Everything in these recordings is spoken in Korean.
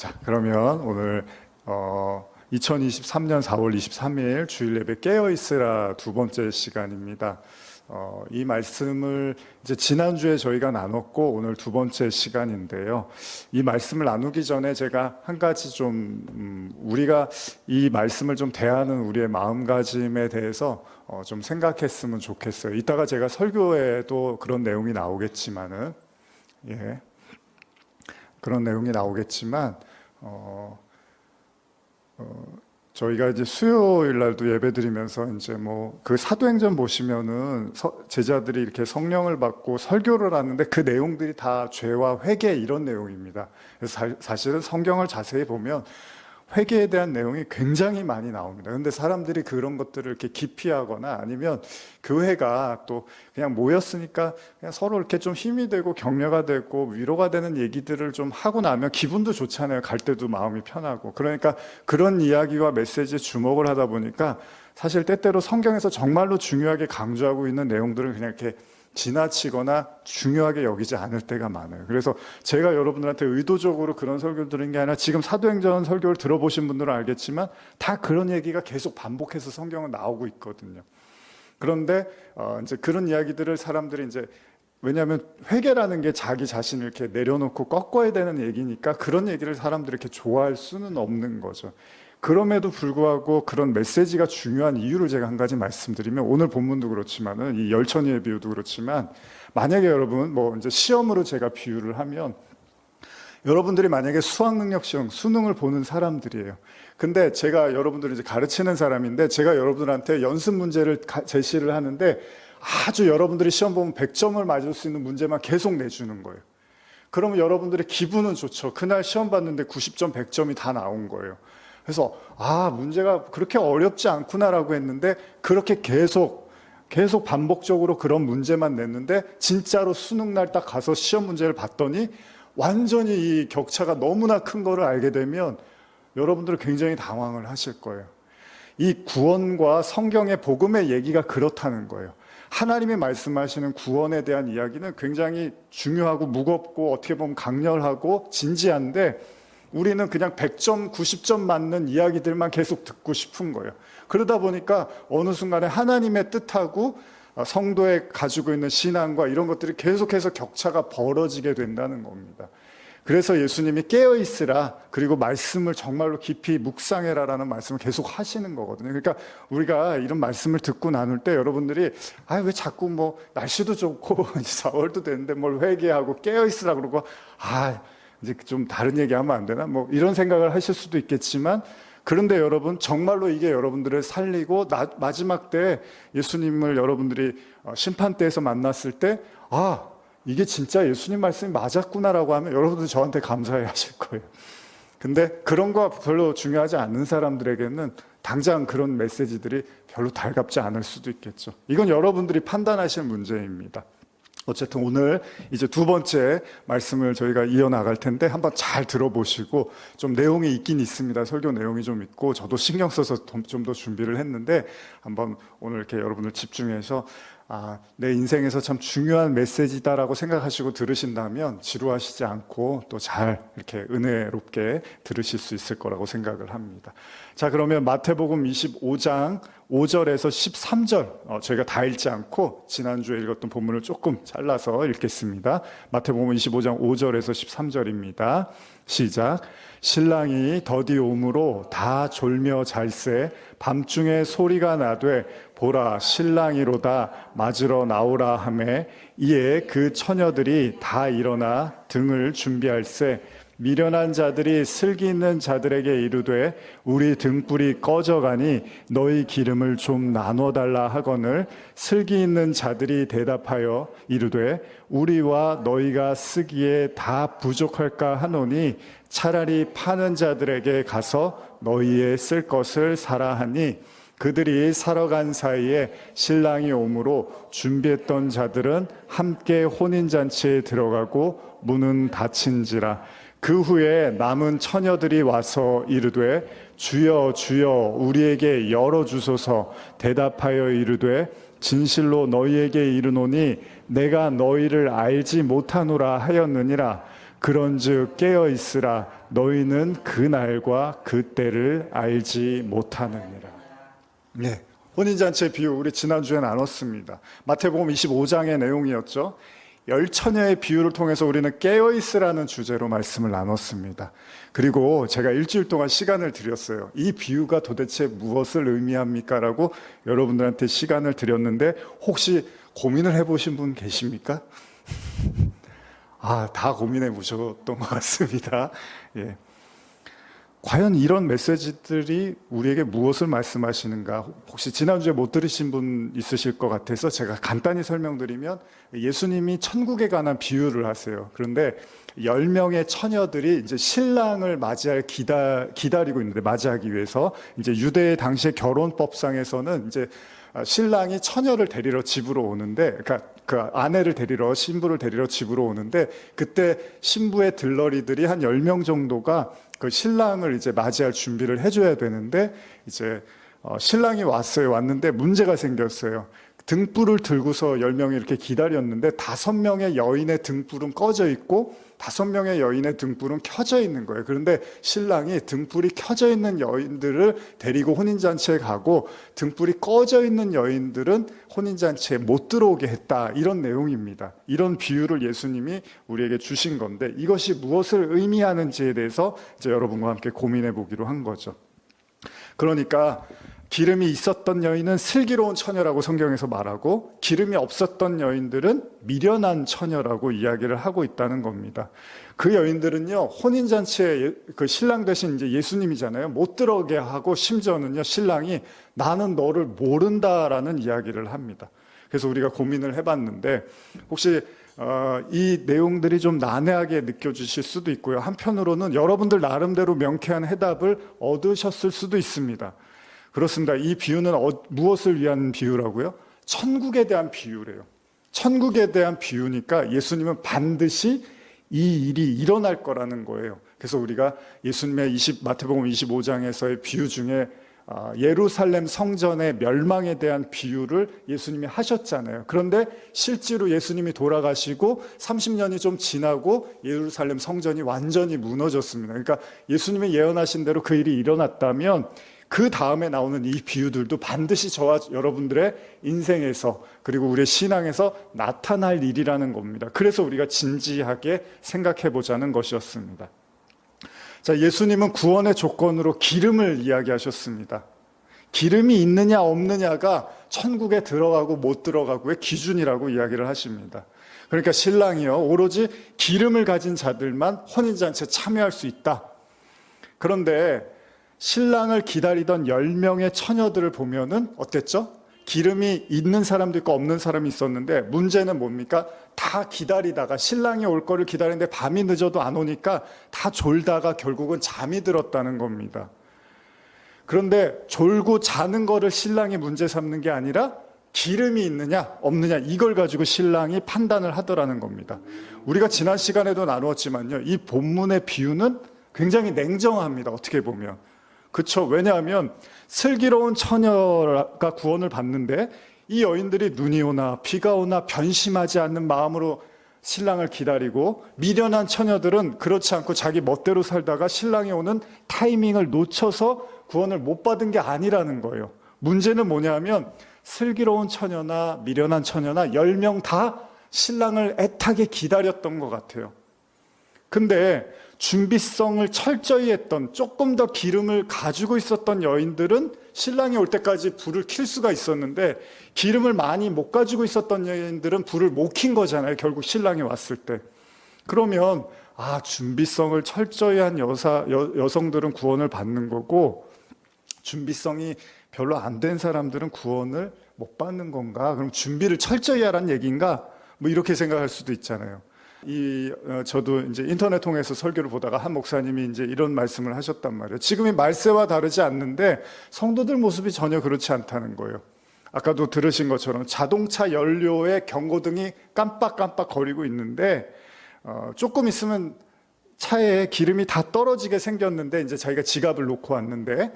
자, 그러면 오늘 2023년 4월 23일 주일 예배 깨어있으라 두 번째 시간입니다. 이 말씀을 이제 지난주에 저희가 나눴고 오늘 두 번째 시간인데요. 이 말씀을 나누기 전에 제가 한 가지 좀 우리가 이 말씀을 좀 대하는 우리의 마음가짐에 대해서 좀 생각했으면 좋겠어요. 이따가 제가 설교에도 그런 내용이 나오겠지만은 그런 내용이 나오겠지만 저희가 이제 수요일 날도 예배 드리면서 이제 뭐 그 사도행전 보시면은 제자들이 이렇게 성령을 받고 설교를 하는데 그 내용들이 다 죄와 회개 이런 내용입니다. 그래서 사실은 성경을 자세히 보면 회개에 대한 내용이 굉장히 많이 나옵니다. 근데 사람들이 그런 것들을 이렇게 기피하거나 아니면 교회가 또 그냥 모였으니까 그냥 서로 이렇게 좀 힘이 되고 격려가 되고 위로가 되는 얘기들을 좀 하고 나면 기분도 좋잖아요. 갈 때도 마음이 편하고. 그러니까 그런 이야기와 메시지에 주목을 하다 보니까 사실 때때로 성경에서 정말로 중요하게 강조하고 있는 내용들을 그냥 이렇게 지나치거나 중요하게 여기지 않을 때가 많아요. 그래서 제가 여러분들한테 의도적으로 그런 설교를 들은 게 아니라 지금 사도행전 설교를 들어보신 분들은 알겠지만 다 그런 얘기가 계속 반복해서 성경은 나오고 있거든요. 그런데 이제 그런 이야기들을 사람들이 이제 왜냐하면 회개라는 게 자기 자신을 이렇게 내려놓고 꺾어야 되는 얘기니까 그런 얘기를 사람들이 이렇게 좋아할 수는 없는 거죠. 그럼에도 불구하고 그런 메시지가 중요한 이유를 제가 한 가지 말씀드리면 오늘 본문도 그렇지만은 이 열천이의 비유도 그렇지만 만약에 여러분 뭐 이제 시험으로 제가 비유를 하면 여러분들이 만약에 수학 능력 시험 수능을 보는 사람들이에요. 근데 제가 여러분들을 이제 가르치는 사람인데 제가 여러분들한테 연습 문제를 제시를 하는데 아주 여러분들이 시험 보면 100점을 맞을 수 있는 문제만 계속 내주는 거예요. 그러면 여러분들의 기분은 좋죠. 그날 시험 봤는데 90점, 100점이 다 나온 거예요. 그래서 문제가 그렇게 어렵지 않구나라고 했는데 그렇게 계속 반복적으로 그런 문제만 냈는데 진짜로 수능날 딱 가서 시험 문제를 봤더니 완전히 이 격차가 너무나 큰 거를 알게 되면 여러분들은 굉장히 당황을 하실 거예요. 이 구원과 성경의 복음의 얘기가 그렇다는 거예요. 하나님이 말씀하시는 구원에 대한 이야기는 굉장히 중요하고 무겁고 어떻게 보면 강렬하고 진지한데 우리는 그냥 100점, 90점 맞는 이야기들만 계속 듣고 싶은 거예요. 그러다 보니까 어느 순간에 하나님의 뜻하고 성도에 가지고 있는 신앙과 이런 것들이 계속해서 격차가 벌어지게 된다는 겁니다. 그래서 예수님이 깨어있으라 그리고 말씀을 정말로 깊이 묵상해라라는 말씀을 계속 하시는 거거든요. 그러니까 우리가 이런 말씀을 듣고 나눌 때 여러분들이 왜 자꾸 뭐 날씨도 좋고 4월도 됐는데 뭘 회개하고 깨어있으라 그러고 이제 좀 다른 얘기하면 안 되나? 뭐 이런 생각을 하실 수도 있겠지만 그런데 여러분 정말로 이게 여러분들을 살리고 마지막 때 예수님을 여러분들이 심판대에서 만났을 때 이게 진짜 예수님 말씀이 맞았구나라고 하면 여러분들 저한테 감사해 하실 거예요. 근데 그런 거 별로 중요하지 않는 사람들에게는 당장 그런 메시지들이 별로 달갑지 않을 수도 있겠죠. 이건 여러분들이 판단하실 문제입니다. 어쨌든 오늘 이제 두 번째 말씀을 저희가 이어나갈 텐데 한번 잘 들어보시고 좀 내용이 있긴 있습니다. 설교 내용이 좀 있고 저도 신경 써서 좀 더 준비를 했는데 한번 오늘 이렇게 여러분들 집중해서 내 인생에서 참 중요한 메시지다라고 생각하시고 들으신다면 지루하시지 않고 또 잘 이렇게 은혜롭게 들으실 수 있을 거라고 생각을 합니다. 자, 그러면 마태복음 25장 5절에서 13절 저희가 다 읽지 않고 지난주에 읽었던 본문을 조금 잘라서 읽겠습니다. 마태복음 25장 5절에서 13절입니다. 시작. 신랑이 더디 오므로 다 졸며 잘세 밤중에 소리가 나되 보라 신랑이로다 맞으러 나오라 하매 이에 그 처녀들이 다 일어나 등을 준비할세 미련한 자들이 슬기 있는 자들에게 이르되 우리 등불이 꺼져가니 너희 기름을 좀 나눠달라 하거늘 슬기 있는 자들이 대답하여 이르되 우리와 너희가 쓰기에 다 부족할까 하노니 차라리 파는 자들에게 가서 너희의 쓸 것을 사라 하니 그들이 사러 간 사이에 신랑이 오므로 준비했던 자들은 함께 혼인잔치에 들어가고 문은 닫힌지라. 그 후에 남은 처녀들이 와서 이르되 주여 주여 우리에게 열어주소서. 대답하여 이르되 진실로 너희에게 이르노니 내가 너희를 알지 못하노라 하였느니라. 그런즉 깨어 있으라. 너희는 그 날과 그 때를 알지 못하느니라. 네. 혼인잔치의 비유 우리 지난주에 나눴습니다. 마태복음 25장의 내용이었죠. 열처녀의 비유를 통해서 우리는 깨어있으라는 주제로 말씀을 나눴습니다. 그리고 제가 일주일 동안 시간을 드렸어요. 이 비유가 도대체 무엇을 의미합니까? 라고 여러분들한테 시간을 드렸는데 혹시 고민을 해보신 분 계십니까? 다 고민해 보셨던 것 같습니다. 예. 과연 이런 메시지들이 우리에게 무엇을 말씀하시는가? 혹시 지난주에 못 들으신 분 있으실 것 같아서 제가 간단히 설명드리면 예수님이 천국에 관한 비유를 하세요. 그런데 10명의 처녀들이 이제 신랑을 맞이할 기다리고 있는데 맞이하기 위해서 이제 유대 당시의 결혼법상에서는 이제 신랑이 처녀를 데리러 집으로 오는데, 그러니까 그 아내를 데리러, 신부를 데리러 집으로 오는데, 그때 신부의 들러리들이 한 10명 정도가 그 신랑을 이제 맞이할 준비를 해줘야 되는데, 이제 신랑이 왔는데 문제가 생겼어요. 등불을 들고서 10명이 이렇게 기다렸는데 5명의 여인의 등불은 꺼져 있고 5명의 여인의 등불은 켜져 있는 거예요. 그런데 신랑이 등불이 켜져 있는 여인들을 데리고 혼인잔치에 가고 등불이 꺼져 있는 여인들은 혼인잔치에 못 들어오게 했다. 이런 내용입니다. 이런 비유를 예수님이 우리에게 주신 건데 이것이 무엇을 의미하는지에 대해서 이제 여러분과 함께 고민해 보기로 한 거죠. 그러니까 기름이 있었던 여인은 슬기로운 처녀라고 성경에서 말하고 기름이 없었던 여인들은 미련한 처녀라고 이야기를 하고 있다는 겁니다. 그 여인들은요, 혼인잔치에 그 신랑 대신 이제 예수님이잖아요. 못 들어오게 하고 심지어는요, 신랑이 나는 너를 모른다라는 이야기를 합니다. 그래서 우리가 고민을 해봤는데 혹시 이 내용들이 좀 난해하게 느껴지실 수도 있고요. 한편으로는 여러분들 나름대로 명쾌한 해답을 얻으셨을 수도 있습니다. 그렇습니다. 이 비유는 무엇을 위한 비유라고요? 천국에 대한 비유래요. 천국에 대한 비유니까 예수님은 반드시 이 일이 일어날 거라는 거예요. 그래서 우리가 예수님의 마태복음 25장에서의 비유 중에 예루살렘 성전의 멸망에 대한 비유를 예수님이 하셨잖아요. 그런데 실제로 예수님이 돌아가시고 30년이 좀 지나고 예루살렘 성전이 완전히 무너졌습니다. 그러니까 예수님이 예언하신 대로 그 일이 일어났다면 그 다음에 나오는 이 비유들도 반드시 저와 여러분들의 인생에서 그리고 우리의 신앙에서 나타날 일이라는 겁니다. 그래서 우리가 진지하게 생각해 보자는 것이었습니다. 자, 예수님은 구원의 조건으로 기름을 이야기하셨습니다. 기름이 있느냐 없느냐가 천국에 들어가고 못 들어가고의 기준이라고 이야기를 하십니다. 그러니까 신랑이요, 오로지 기름을 가진 자들만 혼인잔치에 참여할 수 있다. 그런데 신랑을 기다리던 10명의 처녀들을 보면은 어땠죠? 기름이 있는 사람도 있고 없는 사람이 있었는데 문제는 뭡니까? 다 기다리다가 신랑이 올 거를 기다리는데 밤이 늦어도 안 오니까 다 졸다가 결국은 잠이 들었다는 겁니다. 그런데 졸고 자는 거를 신랑이 문제 삼는 게 아니라 기름이 있느냐 없느냐 이걸 가지고 신랑이 판단을 하더라는 겁니다. 우리가 지난 시간에도 나누었지만요, 이 본문의 비유는 굉장히 냉정합니다. 어떻게 보면 그렇죠. 왜냐하면 슬기로운 처녀가 구원을 받는데 이 여인들이 눈이 오나 비가 오나 변심하지 않는 마음으로 신랑을 기다리고, 미련한 처녀들은 그렇지 않고 자기 멋대로 살다가 신랑이 오는 타이밍을 놓쳐서 구원을 못 받은 게 아니라는 거예요. 문제는 뭐냐면 슬기로운 처녀나 미련한 처녀나 10명 다 신랑을 애타게 기다렸던 것 같아요. 근데 준비성을 철저히 했던, 조금 더 기름을 가지고 있었던 여인들은 신랑이 올 때까지 불을 켤 수가 있었는데, 기름을 많이 못 가지고 있었던 여인들은 불을 못 킨 거잖아요. 결국 신랑이 왔을 때. 그러면 준비성을 철저히 한 여성들은 구원을 받는 거고, 준비성이 별로 안 된 사람들은 구원을 못 받는 건가? 그럼 준비를 철저히 하라는 얘기인가? 뭐 이렇게 생각할 수도 있잖아요. 저도 이제 인터넷 통해서 설교를 보다가 한 목사님이 이제 이런 말씀을 하셨단 말이에요. 지금이 말세와 다르지 않는데 성도들 모습이 전혀 그렇지 않다는 거예요. 아까도 들으신 것처럼 자동차 연료의 경고등이 깜빡깜빡 거리고 있는데, 조금 있으면 차에 기름이 다 떨어지게 생겼는데 이제 자기가 지갑을 놓고 왔는데,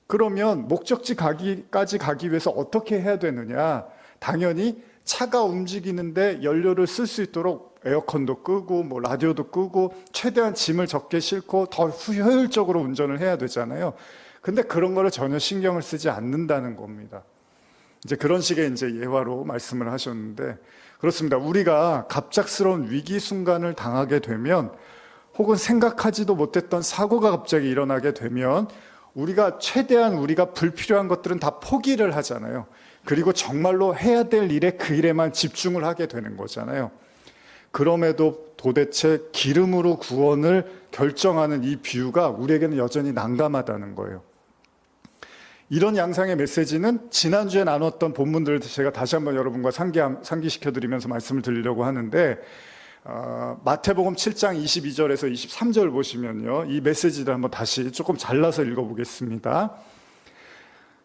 그러면 목적지까지 가기 위해서 어떻게 해야 되느냐? 당연히 차가 움직이는데 연료를 쓸 수 있도록 에어컨도 끄고 뭐 라디오도 끄고 최대한 짐을 적게 싣고 더 효율적으로 운전을 해야 되잖아요. 근데 그런 거를 전혀 신경을 쓰지 않는다는 겁니다. 이제 그런 식의 이제 예화로 말씀을 하셨는데, 그렇습니다. 우리가 갑작스러운 위기 순간을 당하게 되면, 혹은 생각하지도 못했던 사고가 갑자기 일어나게 되면 우리가 최대한 우리가 불필요한 것들은 다 포기를 하잖아요. 그리고 정말로 해야 될 일에 그 일에만 집중을 하게 되는 거잖아요. 그럼에도 도대체 기름으로 구원을 결정하는 이 비유가 우리에게는 여전히 난감하다는 거예요. 이런 양상의 메시지는 지난주에 나눴던 본문들을 제가 다시 한번 여러분과 상기시켜드리면서 말씀을 드리려고 하는데, 마태복음 7장 22절에서 23절 보시면요, 이 메시지를 한번 다시 조금 잘라서 읽어보겠습니다.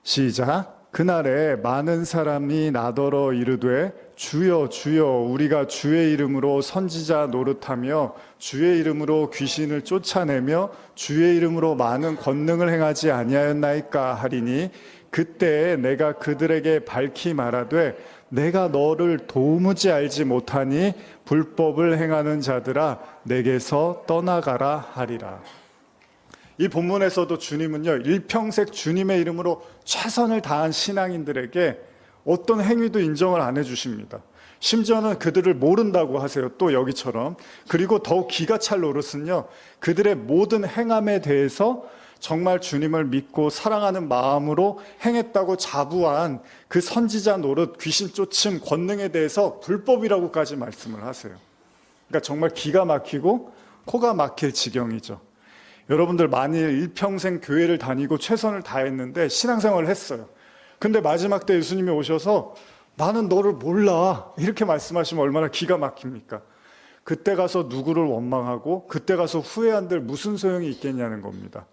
시작. 그날에 많은 사람이 나더러 이르되 주여 주여 우리가 주의 이름으로 선지자 노릇하며 주의 이름으로 귀신을 쫓아내며 주의 이름으로 많은 권능을 행하지 아니하였나이까 하리니 그때 내가 그들에게 밝히 말하되 내가 너를 도무지 알지 못하니 불법을 행하는 자들아 내게서 떠나가라 하리라. 이 본문에서도 주님은요, 일평생 주님의 이름으로 최선을 다한 신앙인들에게 어떤 행위도 인정을 안 해주십니다. 심지어는 그들을 모른다고 하세요. 또 여기처럼. 그리고 더욱 기가 찰 노릇은요, 그들의 모든 행함에 대해서 정말 주님을 믿고 사랑하는 마음으로 행했다고 자부한 그 선지자 노릇, 귀신 쫓음, 권능에 대해서 불법이라고까지 말씀을 하세요. 그러니까 정말 기가 막히고 코가 막힐 지경이죠. 여러분들 만일 일평생 교회를 다니고 최선을 다했는데 신앙생활을 했어요. 근데 마지막 때 예수님이 오셔서 나는 너를 몰라 이렇게 말씀하시면 얼마나 기가 막힙니까? 그때 가서 누구를 원망하고 그때 가서 후회한들 무슨 소용이 있겠냐는 겁니다.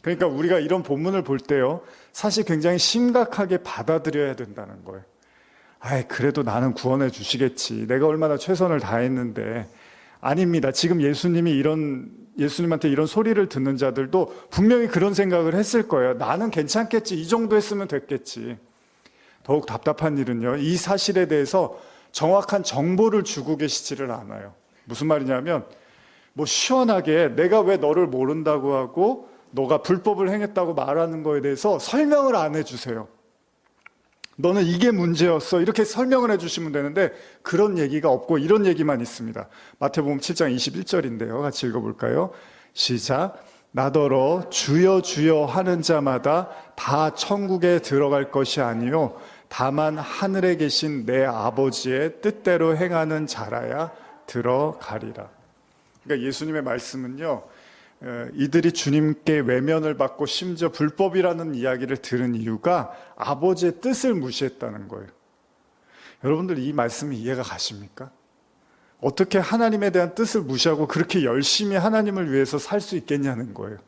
그러니까 우리가 이런 본문을 볼 때요, 사실 굉장히 심각하게 받아들여야 된다는 거예요. 그래도 나는 구원해 주시겠지. 내가 얼마나 최선을 다했는데. 아닙니다. 지금 예수님한테 이런 소리를 듣는 자들도 분명히 그런 생각을 했을 거예요. 나는 괜찮겠지. 이 정도 했으면 됐겠지. 더욱 답답한 일은요, 이 사실에 대해서 정확한 정보를 주고 계시지를 않아요. 무슨 말이냐면, 시원하게 내가 왜 너를 모른다고 하고 너가 불법을 행했다고 말하는 거에 대해서 설명을 안 해주세요. 너는 이게 문제였어. 이렇게 설명을 해주시면 되는데 그런 얘기가 없고 이런 얘기만 있습니다. 마태복음 7장 21절인데요. 같이 읽어볼까요? 시작. 나더러 주여 주여 하는 자마다 다 천국에 들어갈 것이 아니요 다만 하늘에 계신 내 아버지의 뜻대로 행하는 자라야 들어가리라. 그러니까 예수님의 말씀은요, 이들이 주님께 외면을 받고 심지어 불법이라는 이야기를 들은 이유가 아버지의 뜻을 무시했다는 거예요. 여러분들 이 말씀이 이해가 가십니까? 어떻게 하나님에 대한 뜻을 무시하고 그렇게 열심히 하나님을 위해서 살 수 있겠냐는 거예요.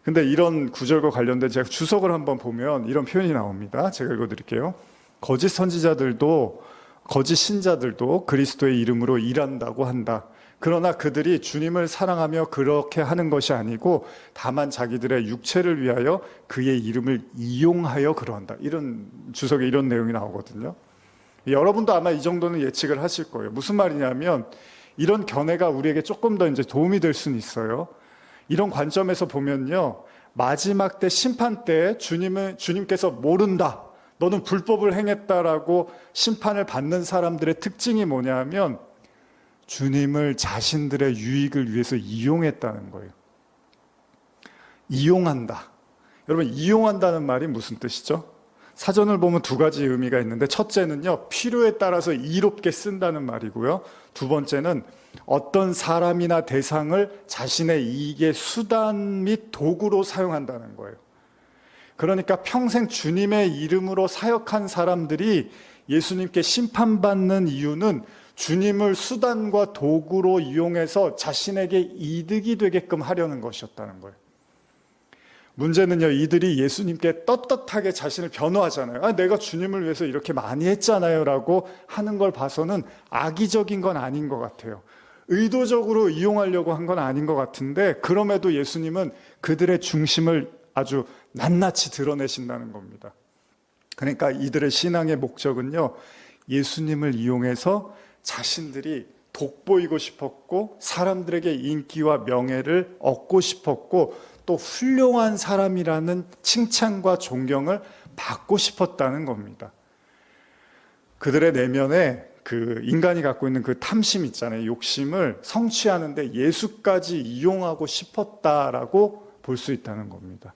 근데 이런 구절과 관련된 제가 주석을 한번 보면 이런 표현이 나옵니다. 제가 읽어드릴게요. 거짓 선지자들도 거짓 신자들도 그리스도의 이름으로 일한다고 한다. 그러나 그들이 주님을 사랑하며 그렇게 하는 것이 아니고 다만 자기들의 육체를 위하여 그의 이름을 이용하여 그러한다. 이런 주석에 이런 내용이 나오거든요. 여러분도 아마 이 정도는 예측을 하실 거예요. 무슨 말이냐면 이런 견해가 우리에게 조금 더 이제 도움이 될 수는 있어요. 이런 관점에서 보면요, 마지막 때 심판 때 주님께서 모른다, 너는 불법을 행했다라고 심판을 받는 사람들의 특징이 뭐냐면 주님을 자신들의 유익을 위해서 이용했다는 거예요. 이용한다. 여러분, 이용한다는 말이 무슨 뜻이죠? 사전을 보면 두 가지 의미가 있는데, 첫째는요, 필요에 따라서 이롭게 쓴다는 말이고요. 두 번째는 어떤 사람이나 대상을 자신의 이익의 수단 및 도구로 사용한다는 거예요. 그러니까 평생 주님의 이름으로 사역한 사람들이 예수님께 심판받는 이유는 주님을 수단과 도구로 이용해서 자신에게 이득이 되게끔 하려는 것이었다는 거예요. 문제는요, 이들이 예수님께 떳떳하게 자신을 변호하잖아요. 내가 주님을 위해서 이렇게 많이 했잖아요 라고 하는 걸 봐서는 악의적인 건 아닌 것 같아요. 의도적으로 이용하려고 한 건 아닌 것 같은데, 그럼에도 예수님은 그들의 중심을 아주 낱낱이 드러내신다는 겁니다. 그러니까 이들의 신앙의 목적은요, 예수님을 이용해서 자신들이 돋보이고 싶었고 사람들에게 인기와 명예를 얻고 싶었고 또 훌륭한 사람이라는 칭찬과 존경을 받고 싶었다는 겁니다. 그들의 내면에 그 인간이 갖고 있는 그 탐심 있잖아요. 욕심을 성취하는데 예수까지 이용하고 싶었다라고 볼 수 있다는 겁니다.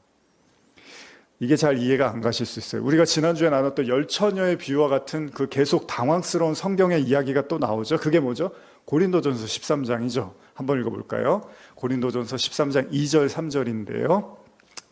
이게 잘 이해가 안 가실 수 있어요. 우리가 지난주에 나눴던 열처녀의 비유와 같은 그 계속 당황스러운 성경의 이야기가 또 나오죠. 그게 뭐죠? 고린도전서 13장이죠. 한번 읽어볼까요? 고린도전서 13장 2절 3절인데요.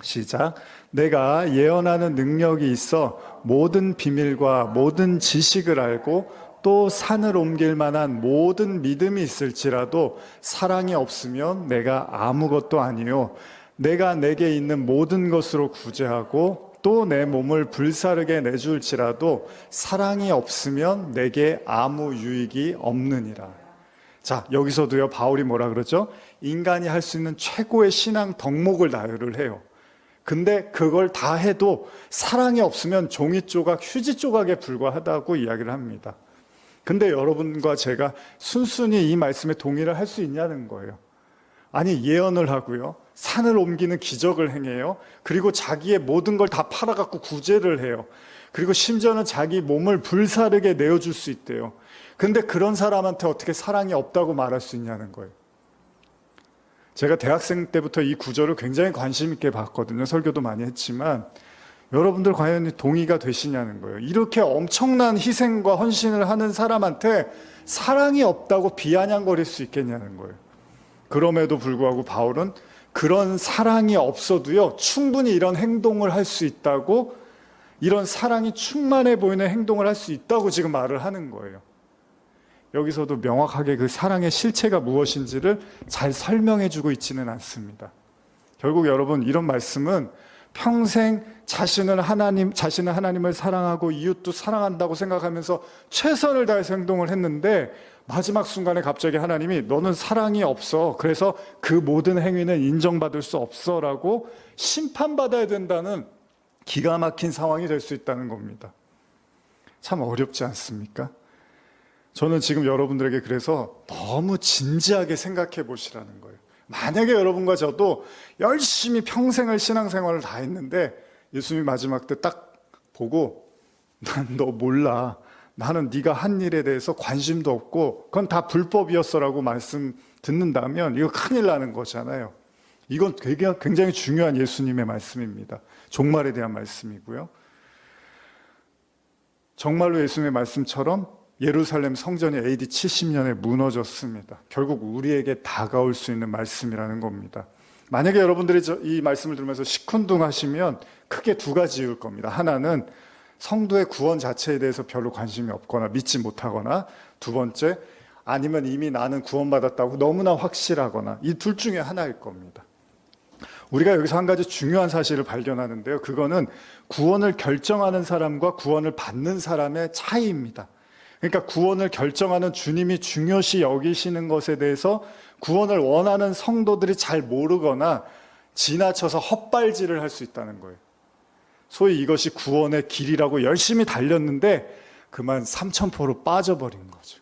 시작. 내가 예언하는 능력이 있어 모든 비밀과 모든 지식을 알고 또 산을 옮길 만한 모든 믿음이 있을지라도 사랑이 없으면 내가 아무것도 아니요 내가 내게 있는 모든 것으로 구제하고 또 내 몸을 불사르게 내줄지라도 사랑이 없으면 내게 아무 유익이 없느니라. 자, 여기서도요 바울이 뭐라 그러죠? 인간이 할 수 있는 최고의 신앙 덕목을 나열을 해요. 근데 그걸 다 해도 사랑이 없으면 종이 조각, 휴지 조각에 불과하다고 이야기를 합니다. 근데 여러분과 제가 순순히 이 말씀에 동의를 할 수 있냐는 거예요. 아니, 예언을 하고요, 산을 옮기는 기적을 행해요. 그리고 자기의 모든 걸 다 팔아갖고 구제를 해요. 그리고 심지어는 자기 몸을 불사르게 내어줄 수 있대요. 근데 그런 사람한테 어떻게 사랑이 없다고 말할 수 있냐는 거예요. 제가 대학생 때부터 이 구절을 굉장히 관심 있게 봤거든요. 설교도 많이 했지만 여러분들 과연 동의가 되시냐는 거예요. 이렇게 엄청난 희생과 헌신을 하는 사람한테 사랑이 없다고 비아냥거릴 수 있겠냐는 거예요. 그럼에도 불구하고 바울은 그런 사랑이 없어도요 충분히 이런 행동을 할 수 있다고, 이런 사랑이 충만해 보이는 행동을 할 수 있다고 지금 말을 하는 거예요. 여기서도 명확하게 그 사랑의 실체가 무엇인지를 잘 설명해 주고 있지는 않습니다. 결국 여러분, 이런 말씀은 평생 자신은 하나님을 사랑하고 이웃도 사랑한다고 생각하면서 최선을 다해서 행동을 했는데 마지막 순간에 갑자기 하나님이 너는 사랑이 없어, 그래서 그 모든 행위는 인정받을 수 없어 라고 심판받아야 된다는 기가 막힌 상황이 될 수 있다는 겁니다. 참 어렵지 않습니까? 저는 지금 여러분들에게 그래서 너무 진지하게 생각해 보시라는 거예요. 만약에 여러분과 저도 열심히 평생을 신앙생활을 다 했는데 예수님이 마지막 때 딱 보고 난 너 몰라, 나는 네가 한 일에 대해서 관심도 없고 그건 다 불법이었어라고 말씀 듣는다면 이거 큰일 나는 거잖아요. 이건 굉장히 중요한 예수님의 말씀입니다. 종말에 대한 말씀이고요. 정말로 예수님의 말씀처럼 예루살렘 성전이 AD 70년에 무너졌습니다. 결국 우리에게 다가올 수 있는 말씀이라는 겁니다. 만약에 여러분들이 이 말씀을 들으면서 시큰둥하시면 크게 두 가지 이유일 겁니다. 하나는 성도의 구원 자체에 대해서 별로 관심이 없거나 믿지 못하거나, 두 번째, 아니면 이미 나는 구원받았다고 너무나 확실하거나, 이 둘 중에 하나일 겁니다. 우리가 여기서 한 가지 중요한 사실을 발견하는데요. 그거는 구원을 결정하는 사람과 구원을 받는 사람의 차이입니다. 그러니까 구원을 결정하는 주님이 중요시 여기시는 것에 대해서 구원을 원하는 성도들이 잘 모르거나 지나쳐서 헛발질을 할 수 있다는 거예요. 소위 이것이 구원의 길이라고 열심히 달렸는데 그만 삼천포로 빠져버린 거죠.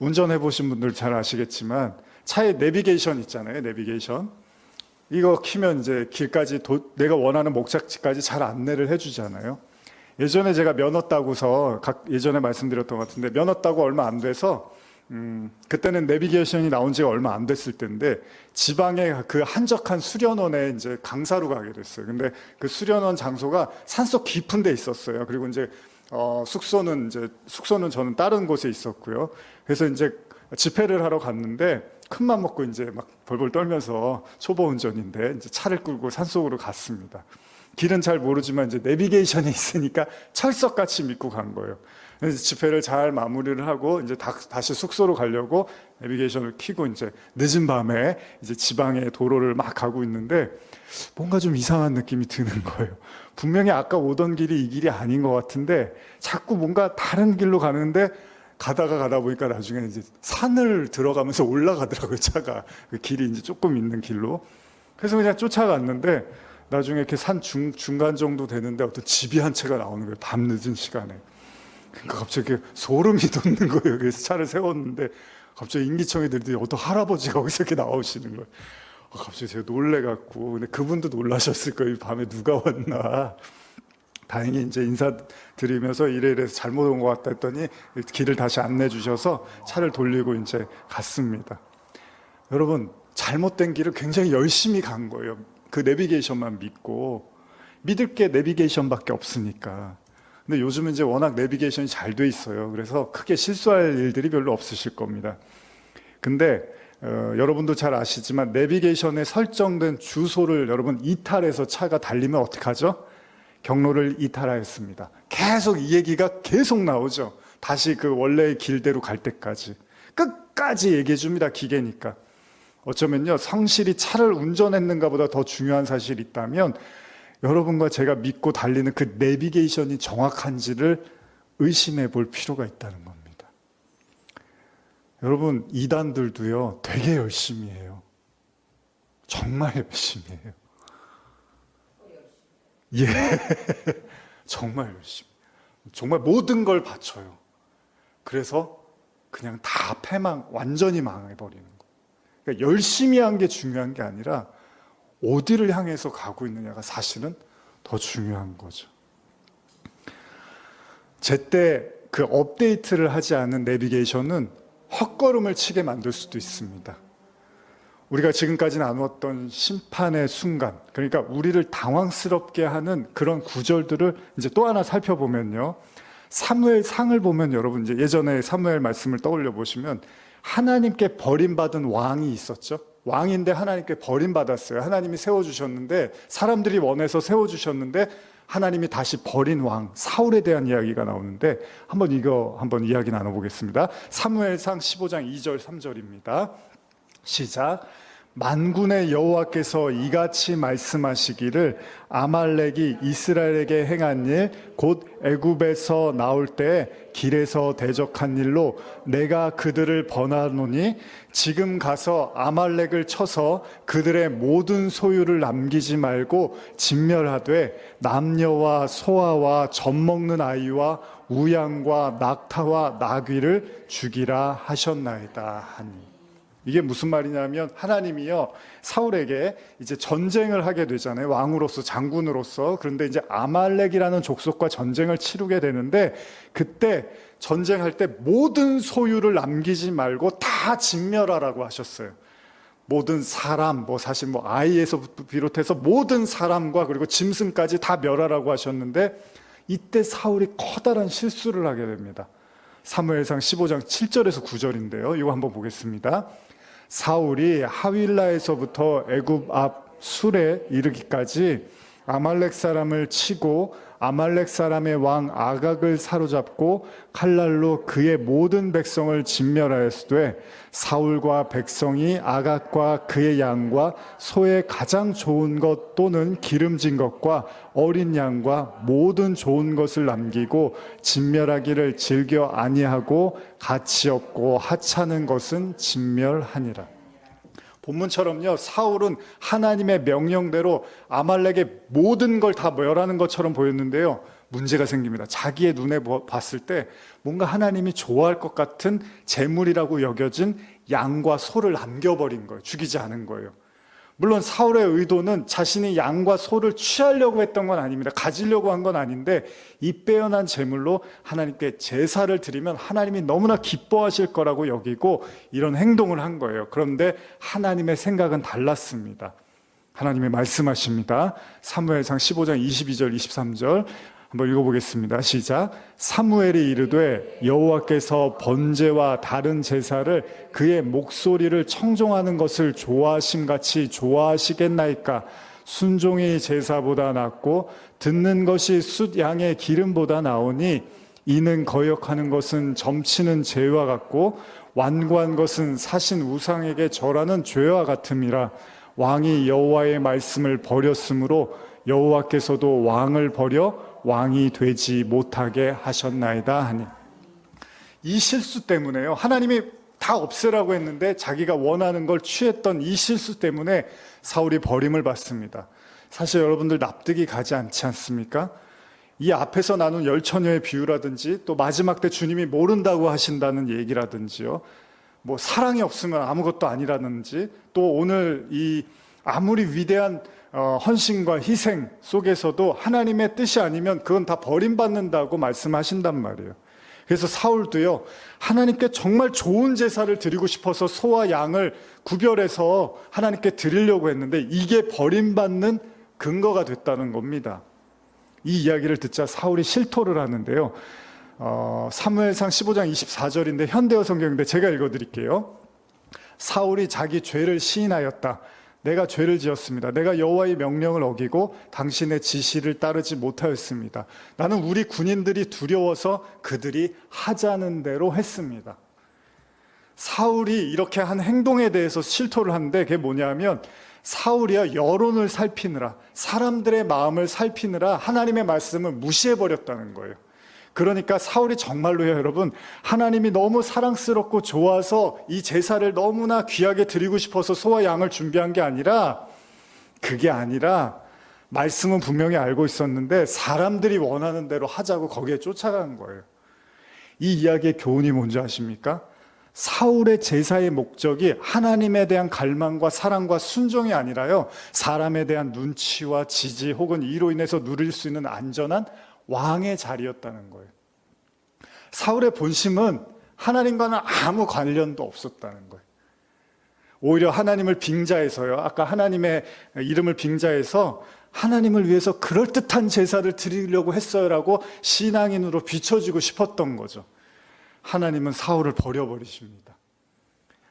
운전해 보신 분들 잘 아시겠지만 차에 내비게이션 있잖아요. 내비게이션. 이거 키면 이제 길까지 내가 원하는 목적지까지 잘 안내를 해주잖아요. 예전에 제가 면허 따고서 예전에 말씀드렸던 것 같은데 면허 따고 얼마 안 돼서 그때는 내비게이션이 나온 지가 얼마 안 됐을 때인데 지방의 그 한적한 수련원에 이제 강사로 가게 됐어요. 근데 그 수련원 장소가 산속 깊은 데 있었어요. 그리고 이제 숙소는 저는 다른 곳에 있었고요. 그래서 이제 집회를 하러 갔는데 큰맘 먹고 이제 막 벌벌 떨면서 초보 운전인데 이제 차를 끌고 산속으로 갔습니다. 길은 잘 모르지만 이제 내비게이션이 있으니까 철석같이 믿고 간 거예요. 그래서 집회를 잘 마무리를 하고 이제 다시 숙소로 가려고 내비게이션을 켜고 이제 늦은 밤에 이제 지방의 도로를 막 가고 있는데 뭔가 좀 이상한 느낌이 드는 거예요. 분명히 아까 오던 길이 이 길이 아닌 것 같은데 자꾸 뭔가 다른 길로 가는데 가다 보니까 나중에 이제 산을 들어가면서 올라가더라고요, 차가. 그 길이 이제 조금 있는 길로. 그래서 그냥 쫓아갔는데 나중에 이렇게 산 중간 정도 되는데 어떤 집이 한 채가 나오는 거예요, 밤 늦은 시간에. 그러니까 갑자기 소름이 돋는 거예요. 그래서 차를 세웠는데 갑자기 인기청이 들더니 어떤 할아버지가 거기서 이렇게 나오시는 거예요. 갑자기 제가 놀래갖고, 근데 그분도 놀라셨을 거예요. 밤에 누가 왔나. 다행히 이제 인사드리면서 이래서 잘못 온 것 같다 했더니 길을 다시 안내해 주셔서 차를 돌리고 이제 갔습니다. 여러분, 잘못된 길을 굉장히 열심히 간 거예요. 그 내비게이션만 믿고. 믿을 게 내비게이션밖에 없으니까. 근데 요즘은 이제 워낙 내비게이션이 잘 돼 있어요. 그래서 크게 실수할 일들이 별로 없으실 겁니다. 근데 여러분도 잘 아시지만 내비게이션에 설정된 주소를 여러분 이탈해서 차가 달리면 어떡하죠? 경로를 이탈하였습니다. 계속 이 얘기가 계속 나오죠. 다시 그 원래의 길대로 갈 때까지. 끝까지 얘기해 줍니다. 기계니까. 어쩌면요, 성실히 차를 운전했는가 보다 더 중요한 사실이 있다면 여러분과 제가 믿고 달리는 그 내비게이션이 정확한지를 의심해 볼 필요가 있다는 겁니다. 여러분, 이단들도요, 되게 열심히 해요. 정말 열심히 해요. 예. 정말 열심히. 정말 모든 걸 바쳐요. 그래서 그냥 다 완전히 망해버리는 거예요. 그러니까 열심히 한 게 중요한 게 아니라 어디를 향해서 가고 있느냐가 사실은 더 중요한 거죠. 제때 그 업데이트를 하지 않은 내비게이션은 헛걸음을 치게 만들 수도 있습니다. 우리가 지금까지 나누었던 심판의 순간, 그러니까 우리를 당황스럽게 하는 그런 구절들을 이제 또 하나 살펴보면요. 사무엘상을 보면 여러분 이제 예전에 사무엘 말씀을 떠올려 보시면 하나님께 버림받은 왕이 있었죠. 왕인데 하나님께 버림받았어요. 하나님이 세워주셨는데 사람들이 원해서 세워주셨는데 하나님이 다시 버린 왕 사울에 대한 이야기가 나오는데 한번 이야기 나눠보겠습니다. 사무엘상 15장 2절 3절입니다. 시작. 만군의 여호와께서 이같이 말씀하시기를 아말렉이 이스라엘에게 행한 일 곧 애굽에서 나올 때 길에서 대적한 일로 내가 그들을 번하노니 지금 가서 아말렉을 쳐서 그들의 모든 소유를 남기지 말고 진멸하되 남녀와 소아와 젖먹는 아이와 우양과 낙타와 나귀를 죽이라 하셨나이다 하니. 이게 무슨 말이냐면 하나님이요 사울에게 이제 전쟁을 하게 되잖아요. 왕으로서 장군으로서. 그런데 이제 아말렉이라는 족속과 전쟁을 치르게 되는데 그때 전쟁할 때 모든 소유를 남기지 말고 다 진멸하라고 하셨어요. 모든 사람, 사실 아이에서 비롯해서 모든 사람과 그리고 짐승까지 다 멸하라고 하셨는데 이때 사울이 커다란 실수를 하게 됩니다. 사무엘상 15장 7절에서 9절인데요. 이거 한번 보겠습니다. 사울이 하윌라에서부터 애굽 앞 술에 이르기까지 아말렉 사람을 치고 아말렉 사람의 왕 아각을 사로잡고 칼날로 그의 모든 백성을 진멸하였으되 사울과 백성이 아각과 그의 양과 소의 가장 좋은 것 또는 기름진 것과 어린 양과 모든 좋은 것을 남기고 진멸하기를 즐겨 아니하고 가치 없고 하찮은 것은 진멸하니라. 본문처럼요, 사울은 하나님의 명령대로 아말렉의 모든 걸 다 멸하는 것처럼 보였는데요, 문제가 생깁니다. 자기의 눈에 봤을 때 뭔가 하나님이 좋아할 것 같은 재물이라고 여겨진 양과 소를 남겨버린 거예요. 죽이지 않은 거예요. 물론 사울의 의도는 자신이 양과 소를 취하려고 했던 건 아닙니다. 가지려고 한 건 아닌데 이 빼어난 재물로 하나님께 제사를 드리면 하나님이 너무나 기뻐하실 거라고 여기고 이런 행동을 한 거예요. 그런데 하나님의 생각은 달랐습니다. 하나님이 말씀하십니다. 사무엘상 15장 22절 23절 한번 읽어보겠습니다. 시작. 사무엘이 이르되 여호와께서 번제와 다른 제사를 그의 목소리를 청종하는 것을 좋아하심같이 좋아하시겠나이까. 순종이 제사보다 낫고 듣는 것이 숫 양의 기름보다 나오니 이는 거역하는 것은 점치는 죄와 같고 완고한 것은 사신 우상에게 절하는 죄와 같음이라. 왕이 여호와의 말씀을 버렸으므로 여호와께서도 왕을 버려 왕이 되지 못하게 하셨나이다 하니. 이 실수 때문에요, 하나님이 다 없애라고 했는데 자기가 원하는 걸 취했던 이 실수 때문에 사울이 버림을 받습니다. 사실 여러분들 납득이 가지 않지 않습니까? 이 앞에서 나눈 열 처녀의 비유라든지 또 마지막 때 주님이 모른다고 하신다는 얘기라든지요. 뭐 사랑이 없으면 아무것도 아니라든지 또 오늘 이 아무리 위대한 헌신과 희생 속에서도 하나님의 뜻이 아니면 그건 다 버림받는다고 말씀하신단 말이에요. 그래서 사울도요, 하나님께 정말 좋은 제사를 드리고 싶어서 소와 양을 구별해서 하나님께 드리려고 했는데 이게 버림받는 근거가 됐다는 겁니다. 이 이야기를 듣자 사울이 실토를 하는데요. 사무엘상 15장 24절인데 현대어 성경인데 제가 읽어드릴게요. 사울이 자기 죄를 시인하였다. 내가 죄를 지었습니다. 내가 여호와의 명령을 어기고 당신의 지시를 따르지 못하였습니다. 나는 우리 군인들이 두려워서 그들이 하자는 대로 했습니다. 사울이 이렇게 한 행동에 대해서 실토를 하는데 그게 뭐냐면 사울이야 여론을 살피느라 사람들의 마음을 살피느라 하나님의 말씀을 무시해버렸다는 거예요. 그러니까 사울이 정말로요 여러분 하나님이 너무 사랑스럽고 좋아서 이 제사를 너무나 귀하게 드리고 싶어서 소와 양을 준비한 게 아니라 그게 아니라 말씀은 분명히 알고 있었는데 사람들이 원하는 대로 하자고 거기에 쫓아간 거예요. 이 이야기의 교훈이 뭔지 아십니까? 사울의 제사의 목적이 하나님에 대한 갈망과 사랑과 순종이 아니라요 사람에 대한 눈치와 지지 혹은 이로 인해서 누릴 수 있는 안전한 왕의 자리였다는 거예요. 사울의 본심은 하나님과는 아무 관련도 없었다는 거예요. 오히려 하나님을 빙자해서요. 아까 하나님의 이름을 빙자해서 하나님을 위해서 그럴듯한 제사를 드리려고 했어요라고 신앙인으로 비춰지고 싶었던 거죠. 하나님은 사울을 버려버리십니다.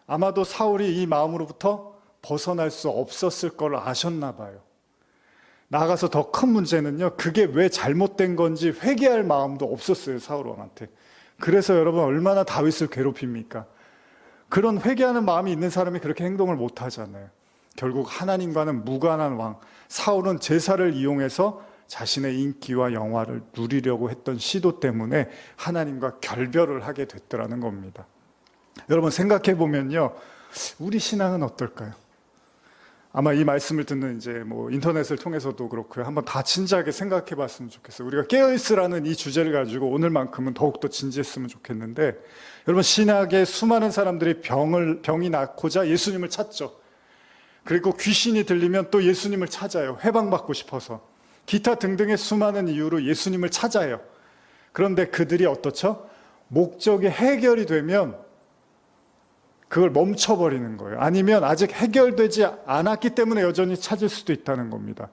아마도 사울이 이 마음으로부터 벗어날 수 없었을 걸 아셨나 봐요. 나아가서 더 큰 문제는요, 그게 왜 잘못된 건지 회개할 마음도 없었어요, 사울 왕한테. 그래서 여러분 얼마나 다윗을 괴롭힙니까? 그런 회개하는 마음이 있는 사람이 그렇게 행동을 못 하잖아요. 결국 하나님과는 무관한 왕, 사울은 제사를 이용해서 자신의 인기와 영화를 누리려고 했던 시도 때문에 하나님과 결별을 하게 됐더라는 겁니다. 여러분 생각해 보면요, 우리 신앙은 어떨까요? 아마 이 말씀을 듣는 이제 뭐 인터넷을 통해서도 그렇고요. 한번 다 진지하게 생각해 봤으면 좋겠어요. 우리가 깨어있으라는 이 주제를 가지고 오늘만큼은 더욱더 진지했으면 좋겠는데, 여러분 신약의 수많은 사람들이 병이 낫고자 예수님을 찾죠. 그리고 귀신이 들리면 또 예수님을 찾아요. 해방받고 싶어서. 기타 등등의 수많은 이유로 예수님을 찾아요. 그런데 그들이 어떻죠? 목적이 해결이 되면 그걸 멈춰버리는 거예요. 아니면 아직 해결되지 않았기 때문에 여전히 찾을 수도 있다는 겁니다.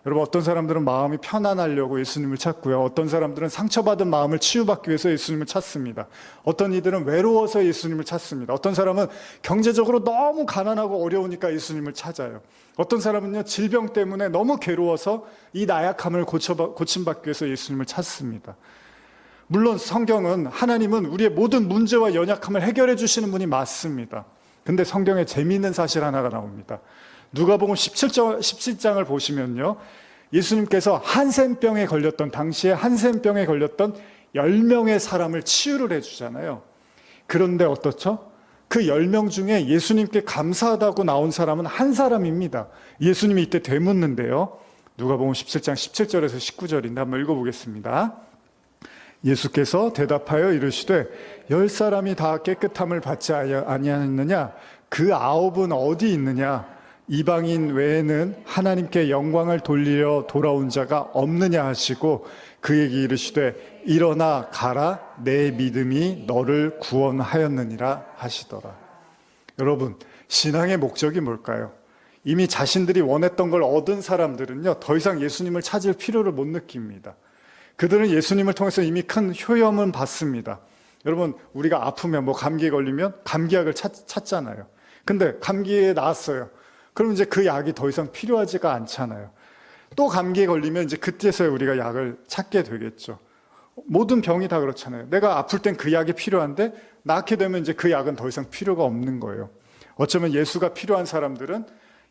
여러분 어떤 사람들은 마음이 편안하려고 예수님을 찾고요. 어떤 사람들은 상처받은 마음을 치유받기 위해서 예수님을 찾습니다. 어떤 이들은 외로워서 예수님을 찾습니다. 어떤 사람은 경제적으로 너무 가난하고 어려우니까 예수님을 찾아요. 어떤 사람은요 질병 때문에 너무 괴로워서 이 나약함을 고침받기 위해서 예수님을 찾습니다. 물론 성경은 하나님은 우리의 모든 문제와 연약함을 해결해 주시는 분이 맞습니다. 근데 성경에 재미있는 사실 하나가 나옵니다. 누가복음 17장을 보시면요, 예수님께서 한센병에 걸렸던 당시에 한센병에 걸렸던 10명의 사람을 치유를 해주잖아요. 그런데 어떻죠? 그 10명 중에 예수님께 감사하다고 나온 사람은 한 사람입니다. 예수님이 이때 되묻는데요. 누가복음 17장 17절에서 19절인데 한번 읽어보겠습니다. 예수께서 대답하여 이르시되 10사람이 다 깨끗함을 받지 아니하였느냐? 그 9은 어디 있느냐? 이방인 외에는 하나님께 영광을 돌리려 돌아온 자가 없느냐 하시고 그에게 이르시되 일어나 가라, 내 믿음이 너를 구원하였느니라 하시더라. 여러분 신앙의 목적이 뭘까요? 이미 자신들이 원했던 걸 얻은 사람들은요 더 이상 예수님을 찾을 필요를 못 느낍니다. 그들은 예수님을 통해서 이미 큰 효험은 받습니다. 여러분 우리가 아프면 뭐 감기에 걸리면 감기약을 찾잖아요. 근데 감기에 나았어요. 그럼 이제 그 약이 더 이상 필요하지가 않잖아요. 또 감기에 걸리면 이제 그때서야 우리가 약을 찾게 되겠죠. 모든 병이 다 그렇잖아요. 내가 아플 땐 그 약이 필요한데 낫게 되면 이제 그 약은 더 이상 필요가 없는 거예요. 어쩌면 예수가 필요한 사람들은